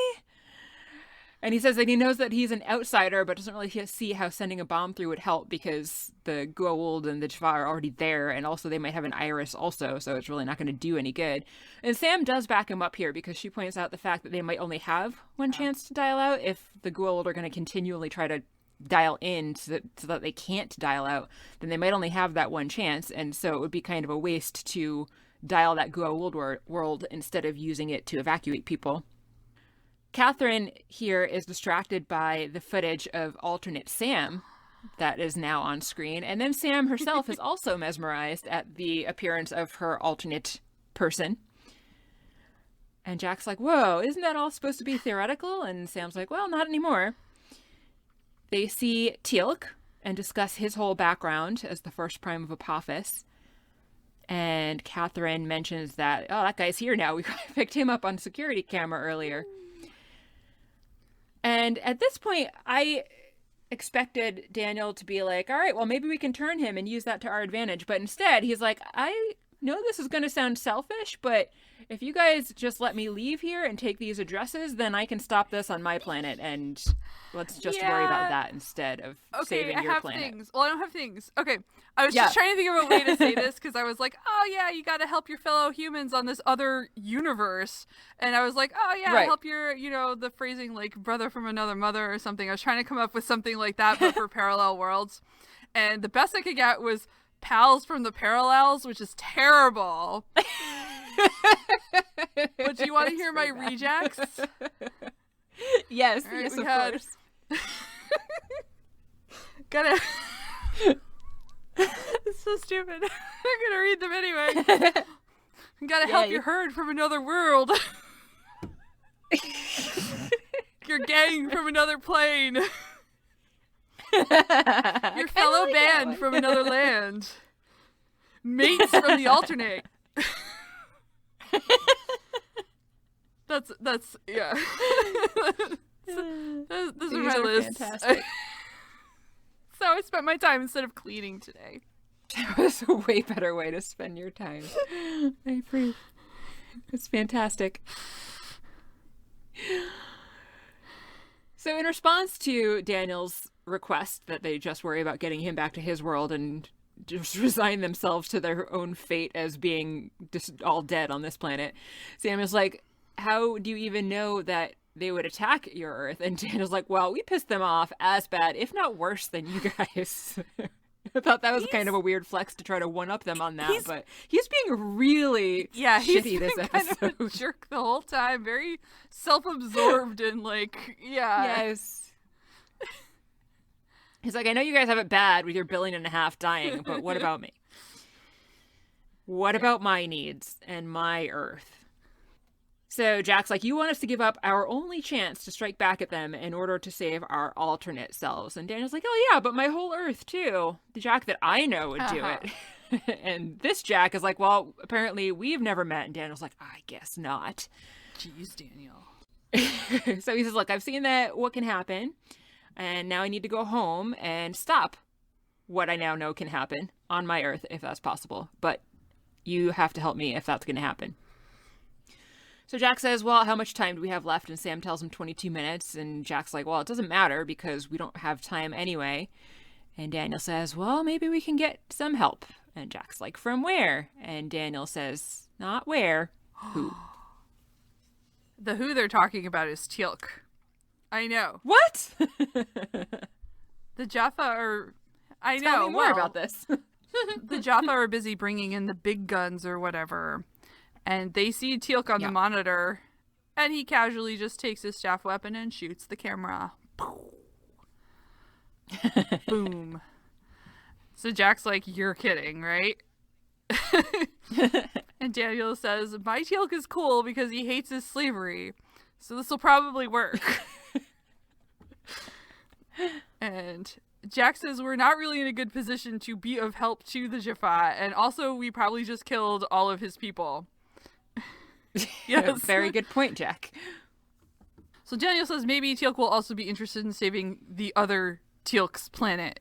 And he says that he knows that he's an outsider, but doesn't really see how sending a bomb through would help because the Goa'uld and the Jaffa are already there, and also they might have an iris also, so it's really not going to do any good. And Sam does back him up here because she points out the fact that they might only have one chance to dial out. If the Goa'uld are going to continually try to dial in so that they can't dial out, then they might only have that one chance, and so it would be kind of a waste to dial that Goa'uld world instead of using it to evacuate people. Catherine here is distracted by the footage of alternate Sam that is now on screen. And then Sam herself is also mesmerized at the appearance of her alternate person. And Jack's like, whoa, isn't that all supposed to be theoretical? And Sam's like, well, not anymore. They see Teal'c and discuss his whole background as the first prime of Apophis. And Catherine mentions that, oh, that guy's here now. We picked him up on security camera earlier. And at this point, I expected Daniel to be like, all right, well, maybe we can turn him and use that to our advantage. But instead, he's like, I know this is going to sound selfish, but if you guys just let me leave here and take these addresses, then I can stop this on my planet. And let's just worry about that instead of saving your planet. Things. Well, I don't have things. Okay. I was just trying to think of a way to say this because I was like, oh, yeah, you got to help your fellow humans on this other universe. And I was like, oh, yeah, help your, the phrasing like brother from another mother or something. I was trying to come up with something like that, but for parallel worlds. And the best I could get was pals from the parallels, which is terrible. But do you want to hear my rejects? Yes, right, yes, of course. Gotta. It's so stupid. I'm gonna read them anyway. Gotta help your herd from another world. Your gang from another plane. Your fellow band from another land. Mates from the alternate. That's yeah. Those are my lists. Fantastic. So I spent my time instead of cleaning today. That was a way better way to spend your time. I agree. It's fantastic. So in response to Daniel's request that they just worry about getting him back to his world and just resign themselves to their own fate as being just all dead on this planet, Sam is like, how do you even know that they would attack your Earth? And Daniel's like, well, we pissed them off as bad, if not worse than you guys. I thought that was kind of a weird flex to try to one-up them on that, but he's being really shitty this episode. Kind of a jerk the whole time, very self-absorbed and like, Yes. He's like, I know you guys have it bad with your 1.5 billion dying, but what about me? What about my needs and my Earth? So Jack's like, you want us to give up our only chance to strike back at them in order to save our alternate selves. And Daniel's like, oh yeah, but my whole Earth too. The Jack that I know would do it. And this Jack is like, well, apparently we've never met. And Daniel's like, I guess not. Jeez, Daniel. So he says, look, I've seen that what can happen. And now I need to go home and stop what I now know can happen on my Earth, if that's possible. But you have to help me if that's going to happen. So Jack says, well, how much time do we have left? And Sam tells him 22 minutes. And Jack's like, well, it doesn't matter because we don't have time anyway. And Daniel says, well, maybe we can get some help. And Jack's like, from where? And Daniel says, not where, who. The who they're talking about is Teal'c. I know. What? The Jaffa are... I know. Tell me more about this. The Jaffa are busy bringing in the big guns or whatever. And they see Teal'c on the monitor. And he casually just takes his staff weapon and shoots the camera. Boom. So Jack's like, you're kidding, right? And Daniel says, my Teal'c is cool because he hates his slavery. So this will probably work. And Jack says we're not really in a good position to be of help to the Jaffa. And also we probably just killed all of his people. Yes. Very good point, Jack. So Daniel says maybe Teal'c will also be interested in saving the other Teal'c's planet.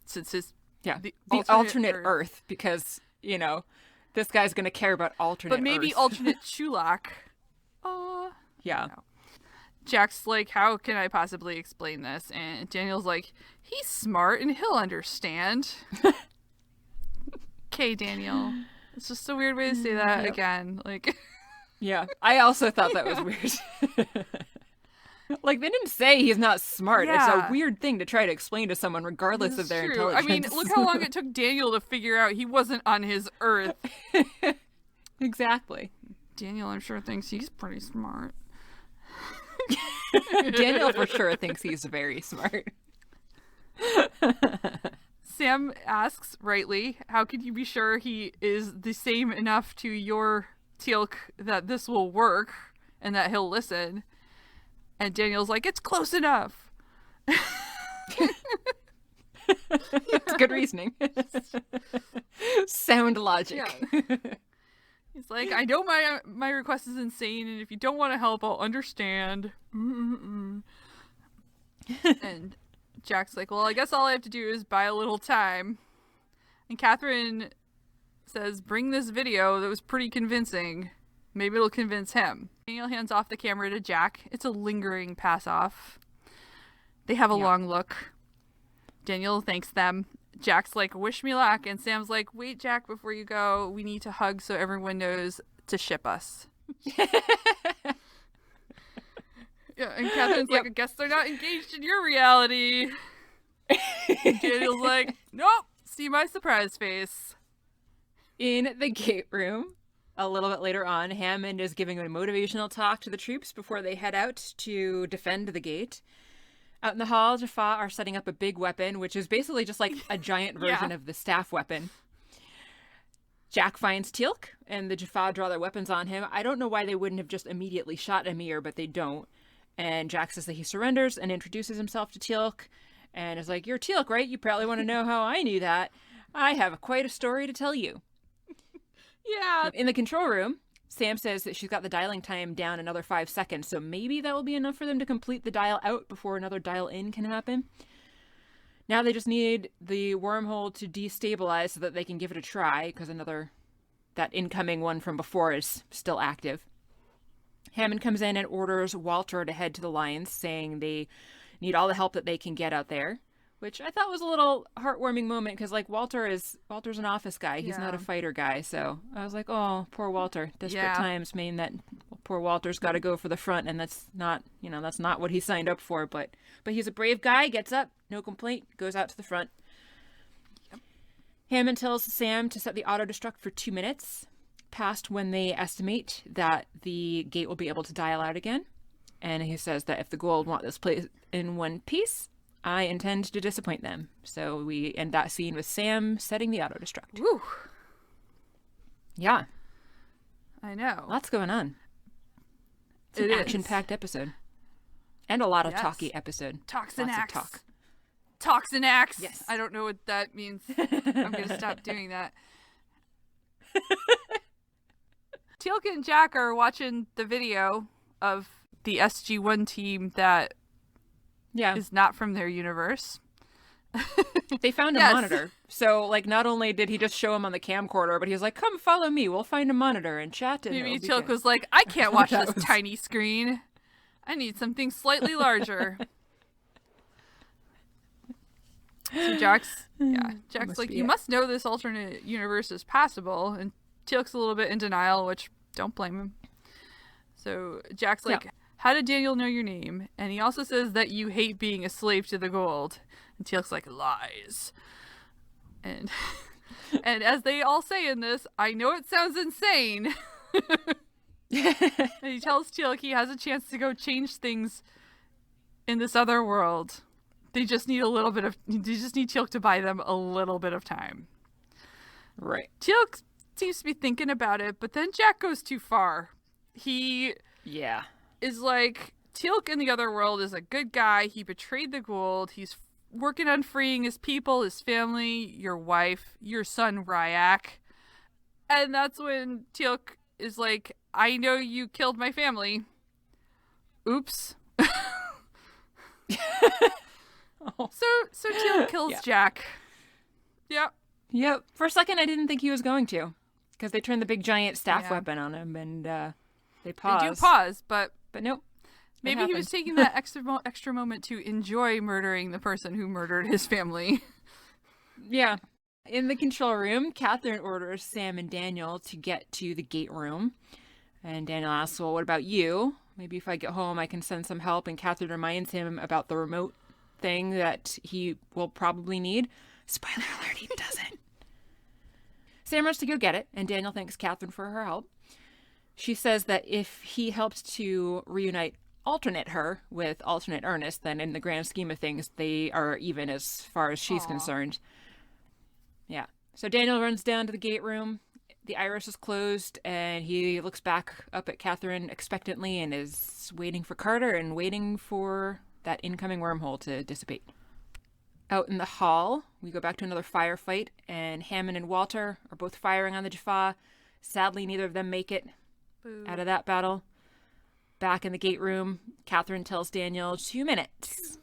Since his... Yeah, the alternate Earth, because, this guy's going to care about alternate Earth. But maybe alternate Chulak. Yeah. No. Jack's like, how can I possibly explain this? And Daniel's like, he's smart and he'll understand. Okay, Daniel. It's just a weird way to say that again. Like, Yeah, I also thought that was weird. Like, they didn't say he's not smart. It's Yeah. a weird thing to try to explain to someone regardless this of their is true. intelligence. I mean, look how long it took Daniel to figure out he wasn't on his Earth. Exactly. Daniel, I'm sure, thinks he's pretty smart. Daniel for sure thinks he's very smart. Sam asks, rightly, how could you be sure he is the same enough to your Teal'c that this will work and that he'll listen? And Daniel's like, it's close enough. It's good reasoning. Sound logic. Yeah. He's like, I know my request is insane, and if you don't want to help, I'll understand. And Jack's like, well, I guess all I have to do is buy a little time. And Catherine says, bring this video that was pretty convincing. Maybe it'll convince him. Daniel hands off the camera to Jack. It's a lingering pass off. They have a long look. Daniel thanks them. Jack's like, wish me luck. And Sam's like, wait, Jack, before you go, we need to hug so everyone knows to ship us. Yeah, and Catherine's like, I guess they're not engaged in your reality. And Daniel's like, nope, see my surprise face. In the gate room, a little bit later on, Hammond is giving a motivational talk to the troops before they head out to defend the gate. Out in the hall, Jaffa are setting up a big weapon, which is basically just like a giant version of the staff weapon. Jack finds Teal'c, and the Jaffa draw their weapons on him. I don't know why they wouldn't have just immediately shot Amir, but they don't. And Jack says that he surrenders and introduces himself to Teal'c, and is like, you're Teal'c, right? You probably want to know how I knew that. I have quite a story to tell you. Yeah. In the control room, Sam says that she's got the dialing time down another 5 seconds, so maybe that will be enough for them to complete the dial out before another dial in can happen. Now they just need the wormhole to destabilize so that they can give it a try, because that incoming one from before is still active. Hammond comes in and orders Walter to head to the lines, saying they need all the help that they can get out there, which I thought was a little heartwarming moment because, like, Walter's an office guy. He's not a fighter guy. So I was like, oh, poor Walter. Desperate times mean that poor Walter's got to go for the front, and that's not what he signed up for. But he's a brave guy, gets up, no complaint, goes out to the front. Yep. Hammond tells Sam to set the auto-destruct for 2 minutes, past when they estimate that the gate will be able to dial out again. And he says that if the Goa'uld want this place in one piece, I intend to disappoint them. So we end that scene with Sam setting the auto-destruct. Woo. Yeah. I know. Lots going on. It's an action-packed episode. And a lot of talky episode. Talks and Lots of acts. talk. Talks and acts. Yes. I don't know what that means. I'm going to stop doing that. Teal'c and Jack are watching the video of the SG-1 team that is not from their universe. They found a monitor. So, like, not only did he just show him on the camcorder, but he was like, come follow me. We'll find a monitor and chat. And maybe Teal'c was like, I can't watch this tiny screen. I need something slightly larger. So Jack's like, you must know this alternate universe is possible. And Teal'c's a little bit in denial, which don't blame him. So Jack's like, how did Daniel know your name? And he also says that you hate being a slave to the Goa'uld. And Teal'c's like, lies. And as they all say in this, I know it sounds insane. And he tells Teal'c he has a chance to go change things in this other world. They just need Teal'c to buy them a little bit of time. Right. Teal'c seems to be thinking about it, but then Jack goes too far. He is like, Teal'c in the other world is a good guy. He betrayed the Goa'uld. He's working on freeing his people, his family, your wife, your son Ryak. And that's when Teal'c is like, I know you killed my family. Oops. So Teal'c kills Jack. Yep. For a second, I didn't think he was going to, because they turned the big giant staff weapon on him, and they pause. They do pause, but nope. Maybe he was taking that extra moment to enjoy murdering the person who murdered his family. Yeah. In the control room, Catherine orders Sam and Daniel to get to the gate room. And Daniel asks, well, what about you? Maybe if I get home, I can send some help. And Catherine reminds him about the remote thing that he will probably need. Spoiler alert, he doesn't. Sam runs to go get it, and Daniel thanks Catherine for her help. She says that if he helped to reunite alternate her with alternate Ernest, then in the grand scheme of things, they are even as far as she's concerned. Yeah. So Daniel runs down to the gate room. The iris is closed, and he looks back up at Catherine expectantly and is waiting for Carter and waiting for that incoming wormhole to dissipate. Out in the hall, we go back to another firefight, and Hammond and Walter are both firing on the Jaffa. Sadly, neither of them make it out of that battle. Back in the gate room, Catherine tells Daniel 2 minutes.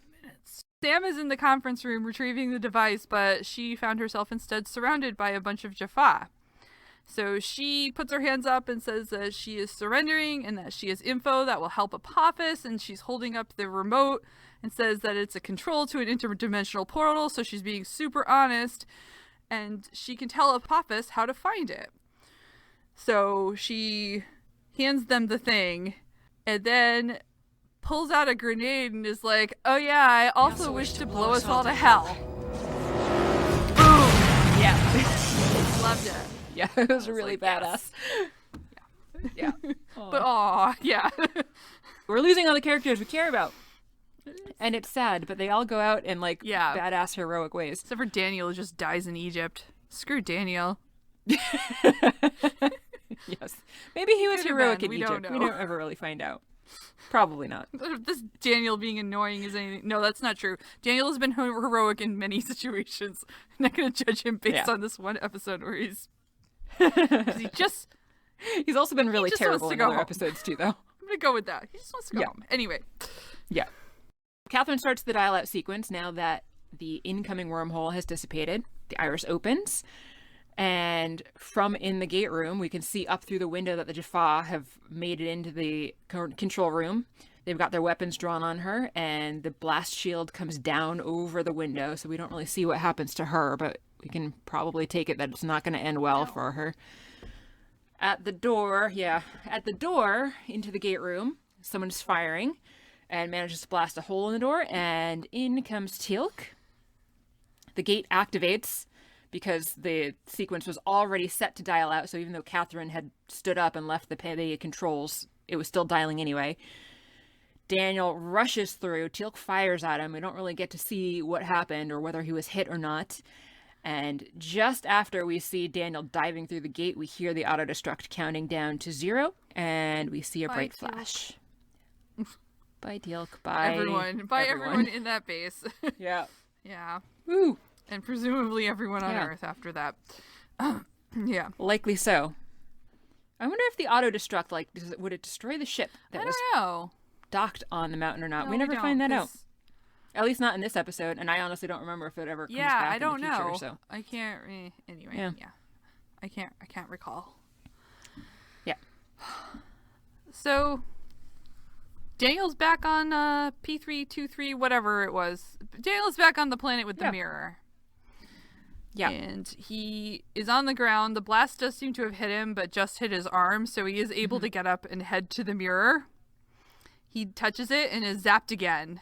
Sam is in the conference room retrieving the device, but she found herself instead surrounded by a bunch of Jaffa. So she puts her hands up and says that she is surrendering and that she has info that will help Apophis, and she's holding up the remote and says that it's a control to an interdimensional portal, so she's being super honest, and she can tell Apophis how to find it. So she hands them the thing and then pulls out a grenade and is like, oh yeah, I also wish to blow us all to hell. Boom! Yeah. Loved it. Yeah, it was really badass. Yes. Yeah. But aw, yeah. We're losing all the characters we care about. And it's sad, but they all go out in badass heroic ways. Except for Daniel, who just dies in Egypt. Screw Daniel. Yes. Maybe he was heroic in we Egypt. don't know. We don't ever really find out. Probably not. This Daniel being annoying is anything. No, that's not true. Daniel has been heroic in many situations. I'm not going to judge him based on this one episode where he's he's also been really terrible in other episodes too, though. I'm gonna go with that. He just wants to go home. Anyway. Yeah. Catherine starts the dial-out sequence now that the incoming wormhole has dissipated. The iris opens, and from in the gate room, we can see up through the window that the Jaffa have made it into the control room. They've got their weapons drawn on her, and the blast shield comes down over the window, so we don't really see what happens to her, but we can probably take it that it's not going to end well for her. At the door into the gate room, someone's firing and manages to blast a hole in the door, and in comes Teal'c. The gate activates because the sequence was already set to dial out, so even though Catherine had stood up and left the controls, it was still dialing anyway. Daniel rushes through. Teal'c fires at him. We don't really get to see what happened or whether he was hit or not. And just after we see Daniel diving through the gate, we hear the auto-destruct counting down to 0, and we see a bright flash. Bye, Teal'c. Bye, everyone in that base. Yeah. Yeah. Woo. And presumably everyone on Earth after that. Yeah. Likely so. I wonder if the auto-destruct, would it destroy the ship that was docked on the mountain or not? No, we never find that out. At least not in this episode, and I honestly don't remember if it ever comes back in the future. Know. So I can't. Anyway, yeah. I can't recall. Yeah. So Daniel's back on P323, whatever it was. Daniel's back on the planet with the mirror. Yeah. And he is on the ground. The blast does seem to have hit him, but just hit his arm, so he is able to get up and head to the mirror. He touches it and is zapped again.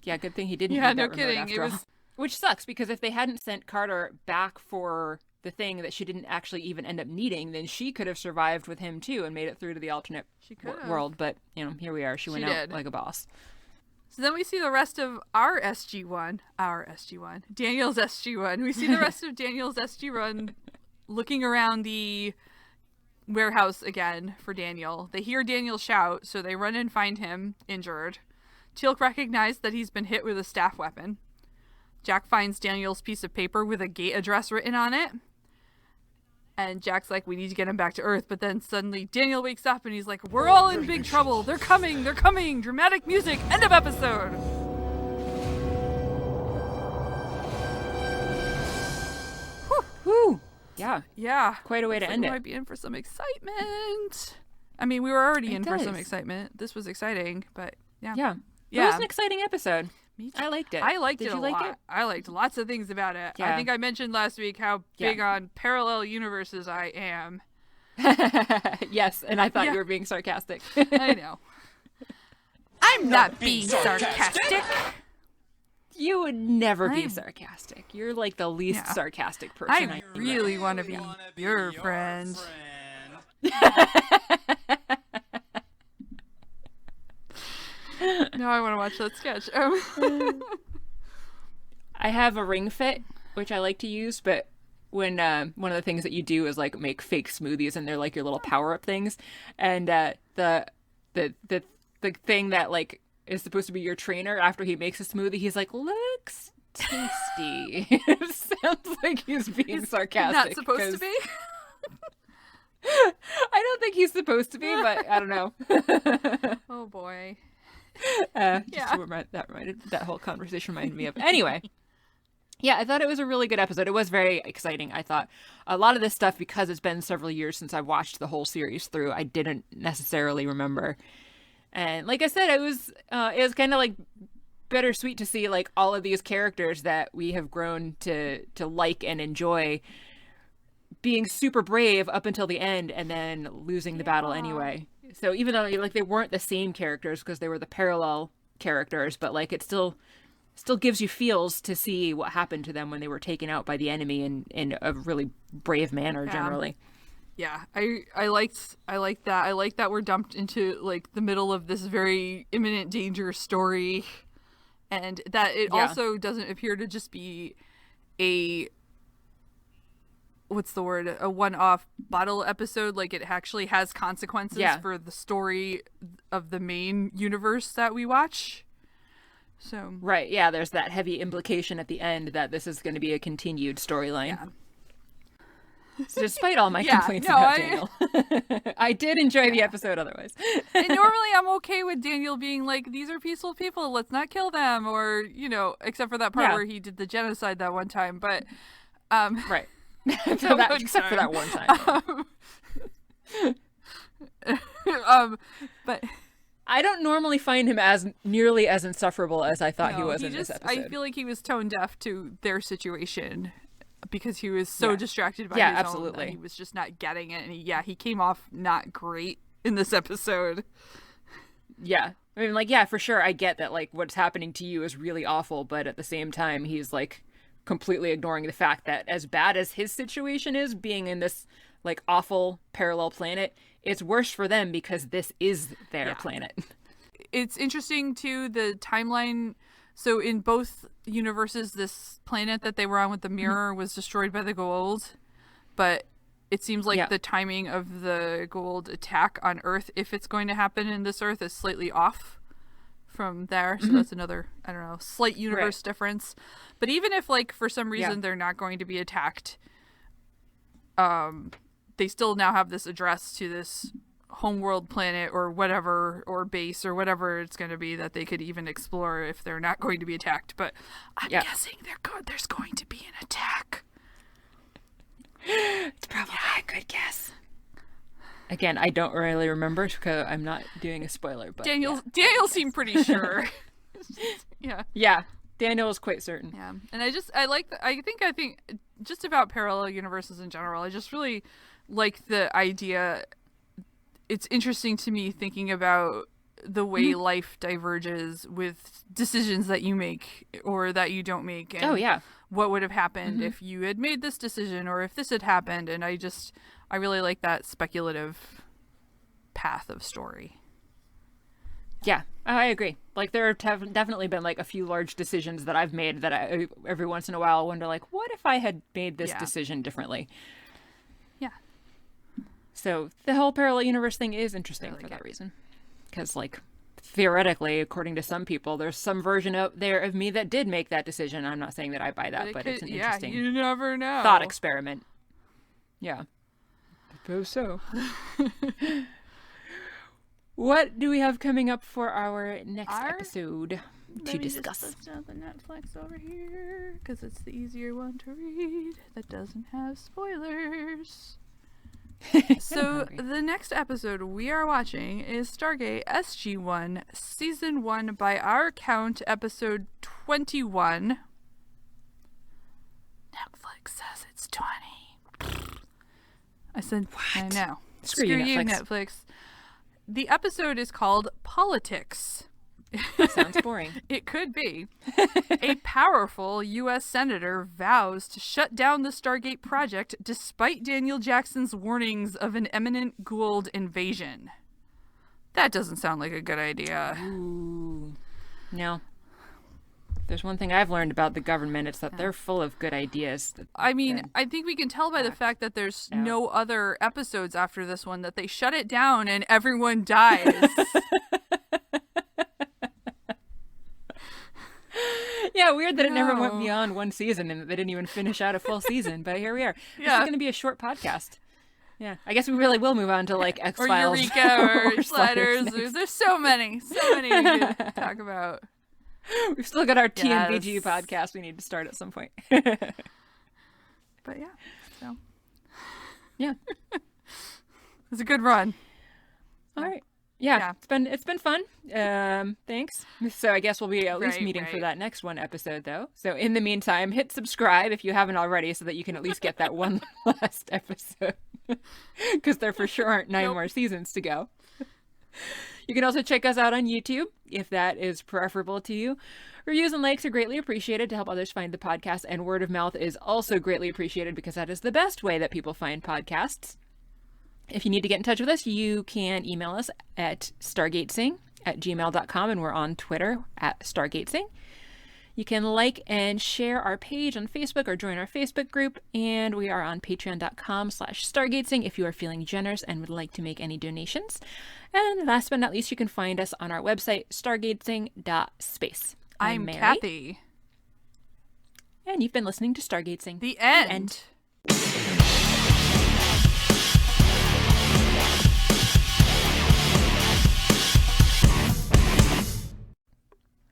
Yeah, good thing he didn't. Yeah, no kidding. It was, which sucks because if they hadn't sent Carter back for the thing that she didn't actually even end up needing, then she could have survived with him too and made it through to the alternate world. But here we are. She went out like a boss. So then we see the rest of our SG-1, Daniel's SG-1. We see the rest of Daniel's SG-1 looking around the warehouse again for Daniel. They hear Daniel shout, so they run and find him injured. Teal'c recognized that he's been hit with a staff weapon. Jack finds Daniel's piece of paper with a gate address written on it. And Jack's like, we need to get him back to Earth. But then suddenly Daniel wakes up and he's like, we're all in big trouble. They're coming. Dramatic music. End of episode. Whew. Yeah. Yeah. Quite a way to end it. We might be in for some excitement. I mean, we were already in for some does. excitement. This was exciting, but yeah. Yeah. It was an exciting episode. Me too. I liked it. I liked Did it you a like lot. it? I liked lots of things about it. Yeah. I think I mentioned last week how Yeah. big on parallel universes I am. Yes, and I thought Yeah. you were being sarcastic. I know. I'm not being sarcastic. You would never be I'm- sarcastic. You're like the least Yeah. sarcastic person I know. really want to be your friend. Now I want to watch that sketch. I have a ring fit, which I like to use, but when one of the things that you do is like make fake smoothies, and they're like your little power up things, and the thing that like is supposed to be your trainer after he makes a smoothie, he's like, looks tasty. It sounds like he's being sarcastic. Not supposed to 'cause be. I don't think he's supposed to be, but I don't know. Oh boy. That whole conversation reminded me of. Anyway, yeah, I thought it was a really good episode. It was very exciting. I thought a lot of this stuff, because it's been several years since I watched the whole series through, I didn't necessarily remember. And like I said, it was kind of like bittersweet to see like all of these characters that we have grown to like and enjoy being super brave up until the end, and then losing the battle anyway. So even though like they weren't the same characters because they were the parallel characters, but like it still gives you feels to see what happened to them when they were taken out by the enemy in a really brave manner generally. Yeah, I liked that. I like that we're dumped into like the middle of this very imminent danger story, and that it also doesn't appear to just be a a one-off bottle episode. Like it actually has consequences for the story of the main universe that we watch. So Right, yeah, there's that heavy implication at the end that this is going to be a continued storyline. yeah. So despite all my Yeah, complaints no, about Daniel, I did enjoy the episode otherwise. And normally I'm okay with Daniel being like, these are peaceful people, let's not kill them, or, you know, except for that part where he did the genocide that one time, but Right. Except for that one time. But I don't normally find him as nearly as insufferable as I thought he no, was in this episode. I feel like he was tone deaf to their situation because he was so distracted by his absolutely. own that he was just not getting it, and he came off not great in this episode. Yeah. I mean, like, yeah, for sure, I get that, like, what's happening to you is really awful, but at the same time, he's, like, completely ignoring the fact that as bad as his situation is, being in this, like, awful parallel planet, it's worse for them because this is their planet. It's interesting, too, the timeline. So in both universes, this planet that they were on with the mirror was destroyed by the Goa'uld, but it seems like the timing of the Goa'uld attack on Earth, if it's going to happen in this Earth, is slightly off from there. So that's another, I don't know, slight universe difference. But even if, like, for some reason they're not going to be attacked, they still now have this address to this homeworld planet or whatever, or base or whatever it's going to be that they could even explore if they're not going to be attacked. But I'm guessing there's going to be an attack. It's probably a good guess. Again, I don't really remember because I'm not doing a spoiler, but Daniel seemed pretty sure. Yeah, Daniel is quite certain. Yeah, and I think just about parallel universes in general, I just really like the idea. It's interesting to me thinking about the way life diverges with decisions that you make or that you don't make. And what would have happened if you had made this decision or if this had happened. And I really like that speculative path of story. Yeah, I agree. Like, there have definitely been, like, a few large decisions that I've made that I, every once in a while, wonder, like, what if I had made this decision differently? Yeah. So, the whole parallel universe thing is interesting for that reason. Because, like, theoretically, according to some people, there's some version out there of me that did make that decision. I'm not saying that I buy that, but it's an interesting you never know. thought experiment. Yeah. I suppose so. What do we have coming up for our next episode to discuss? Let me just put the Netflix over here because it's the easier one to read that doesn't have spoilers. So the next episode we are watching is Stargate SG-1, Season 1, by our count, episode 21. Netflix says it's 20. I said, what? I know. Screw you, Netflix. The episode is called Politics. Sounds boring. It could be. A powerful U.S. senator vows to shut down the Stargate project despite Daniel Jackson's warnings of an imminent Goa'uld invasion. That doesn't sound like a good idea. Ooh. No. If there's one thing I've learned about the government, it's that they're full of good ideas. I mean, I think we can tell by the fact that there's no other episodes after this one that they shut it down and everyone dies. Yeah, weird that it never went beyond one season and that they didn't even finish out a full season, but here we are. This is going to be a short podcast. Yeah, I guess we really will move on to like X-Files. Or Eureka or Sliders. There's so many we could talk about. We've still got our TNBG podcast we need to start at some point. But yeah, so. Yeah. It's a good run. All right. Yeah, it's been fun. Thanks. So I guess we'll be at least meeting for that next one episode, though. So in the meantime, hit subscribe if you haven't already, so that you can at least get that one last episode, because there for sure aren't 9 more seasons to go. You can also check us out on YouTube if that is preferable to you. Reviews and likes are greatly appreciated to help others find the podcast, and word of mouth is also greatly appreciated because that is the best way that people find podcasts. If you need to get in touch with us, you can email us at stargatezing@gmail.com, and we're on Twitter at Stargatezing. You can like and share our page on Facebook or join our Facebook group, and we are on patreon.com/stargatezing if you are feeling generous and would like to make any donations. And last but not least, you can find us on our website, stargatezing.space. I'm Mary. Kathy. And you've been listening to Stargatezing. The end.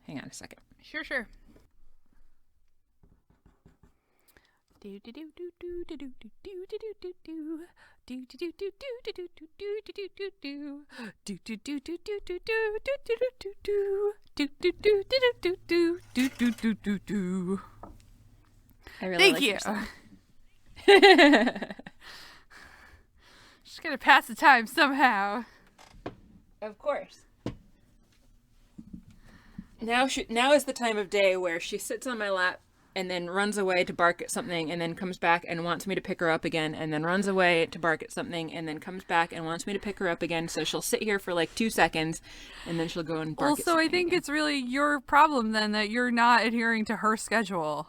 Hang on a second. Sure. I really Thank like you. your song. Just gotta pass the time somehow. Of course. Now is the time of day where she sits on my lap and then runs away to bark at something and then comes back and wants me to pick her up again and then runs away to bark at something and then comes back and wants me to pick her up again. So she'll sit here for like 2 seconds and then she'll go and bark at something I think again. it's really your problem then that you're not adhering to her schedule.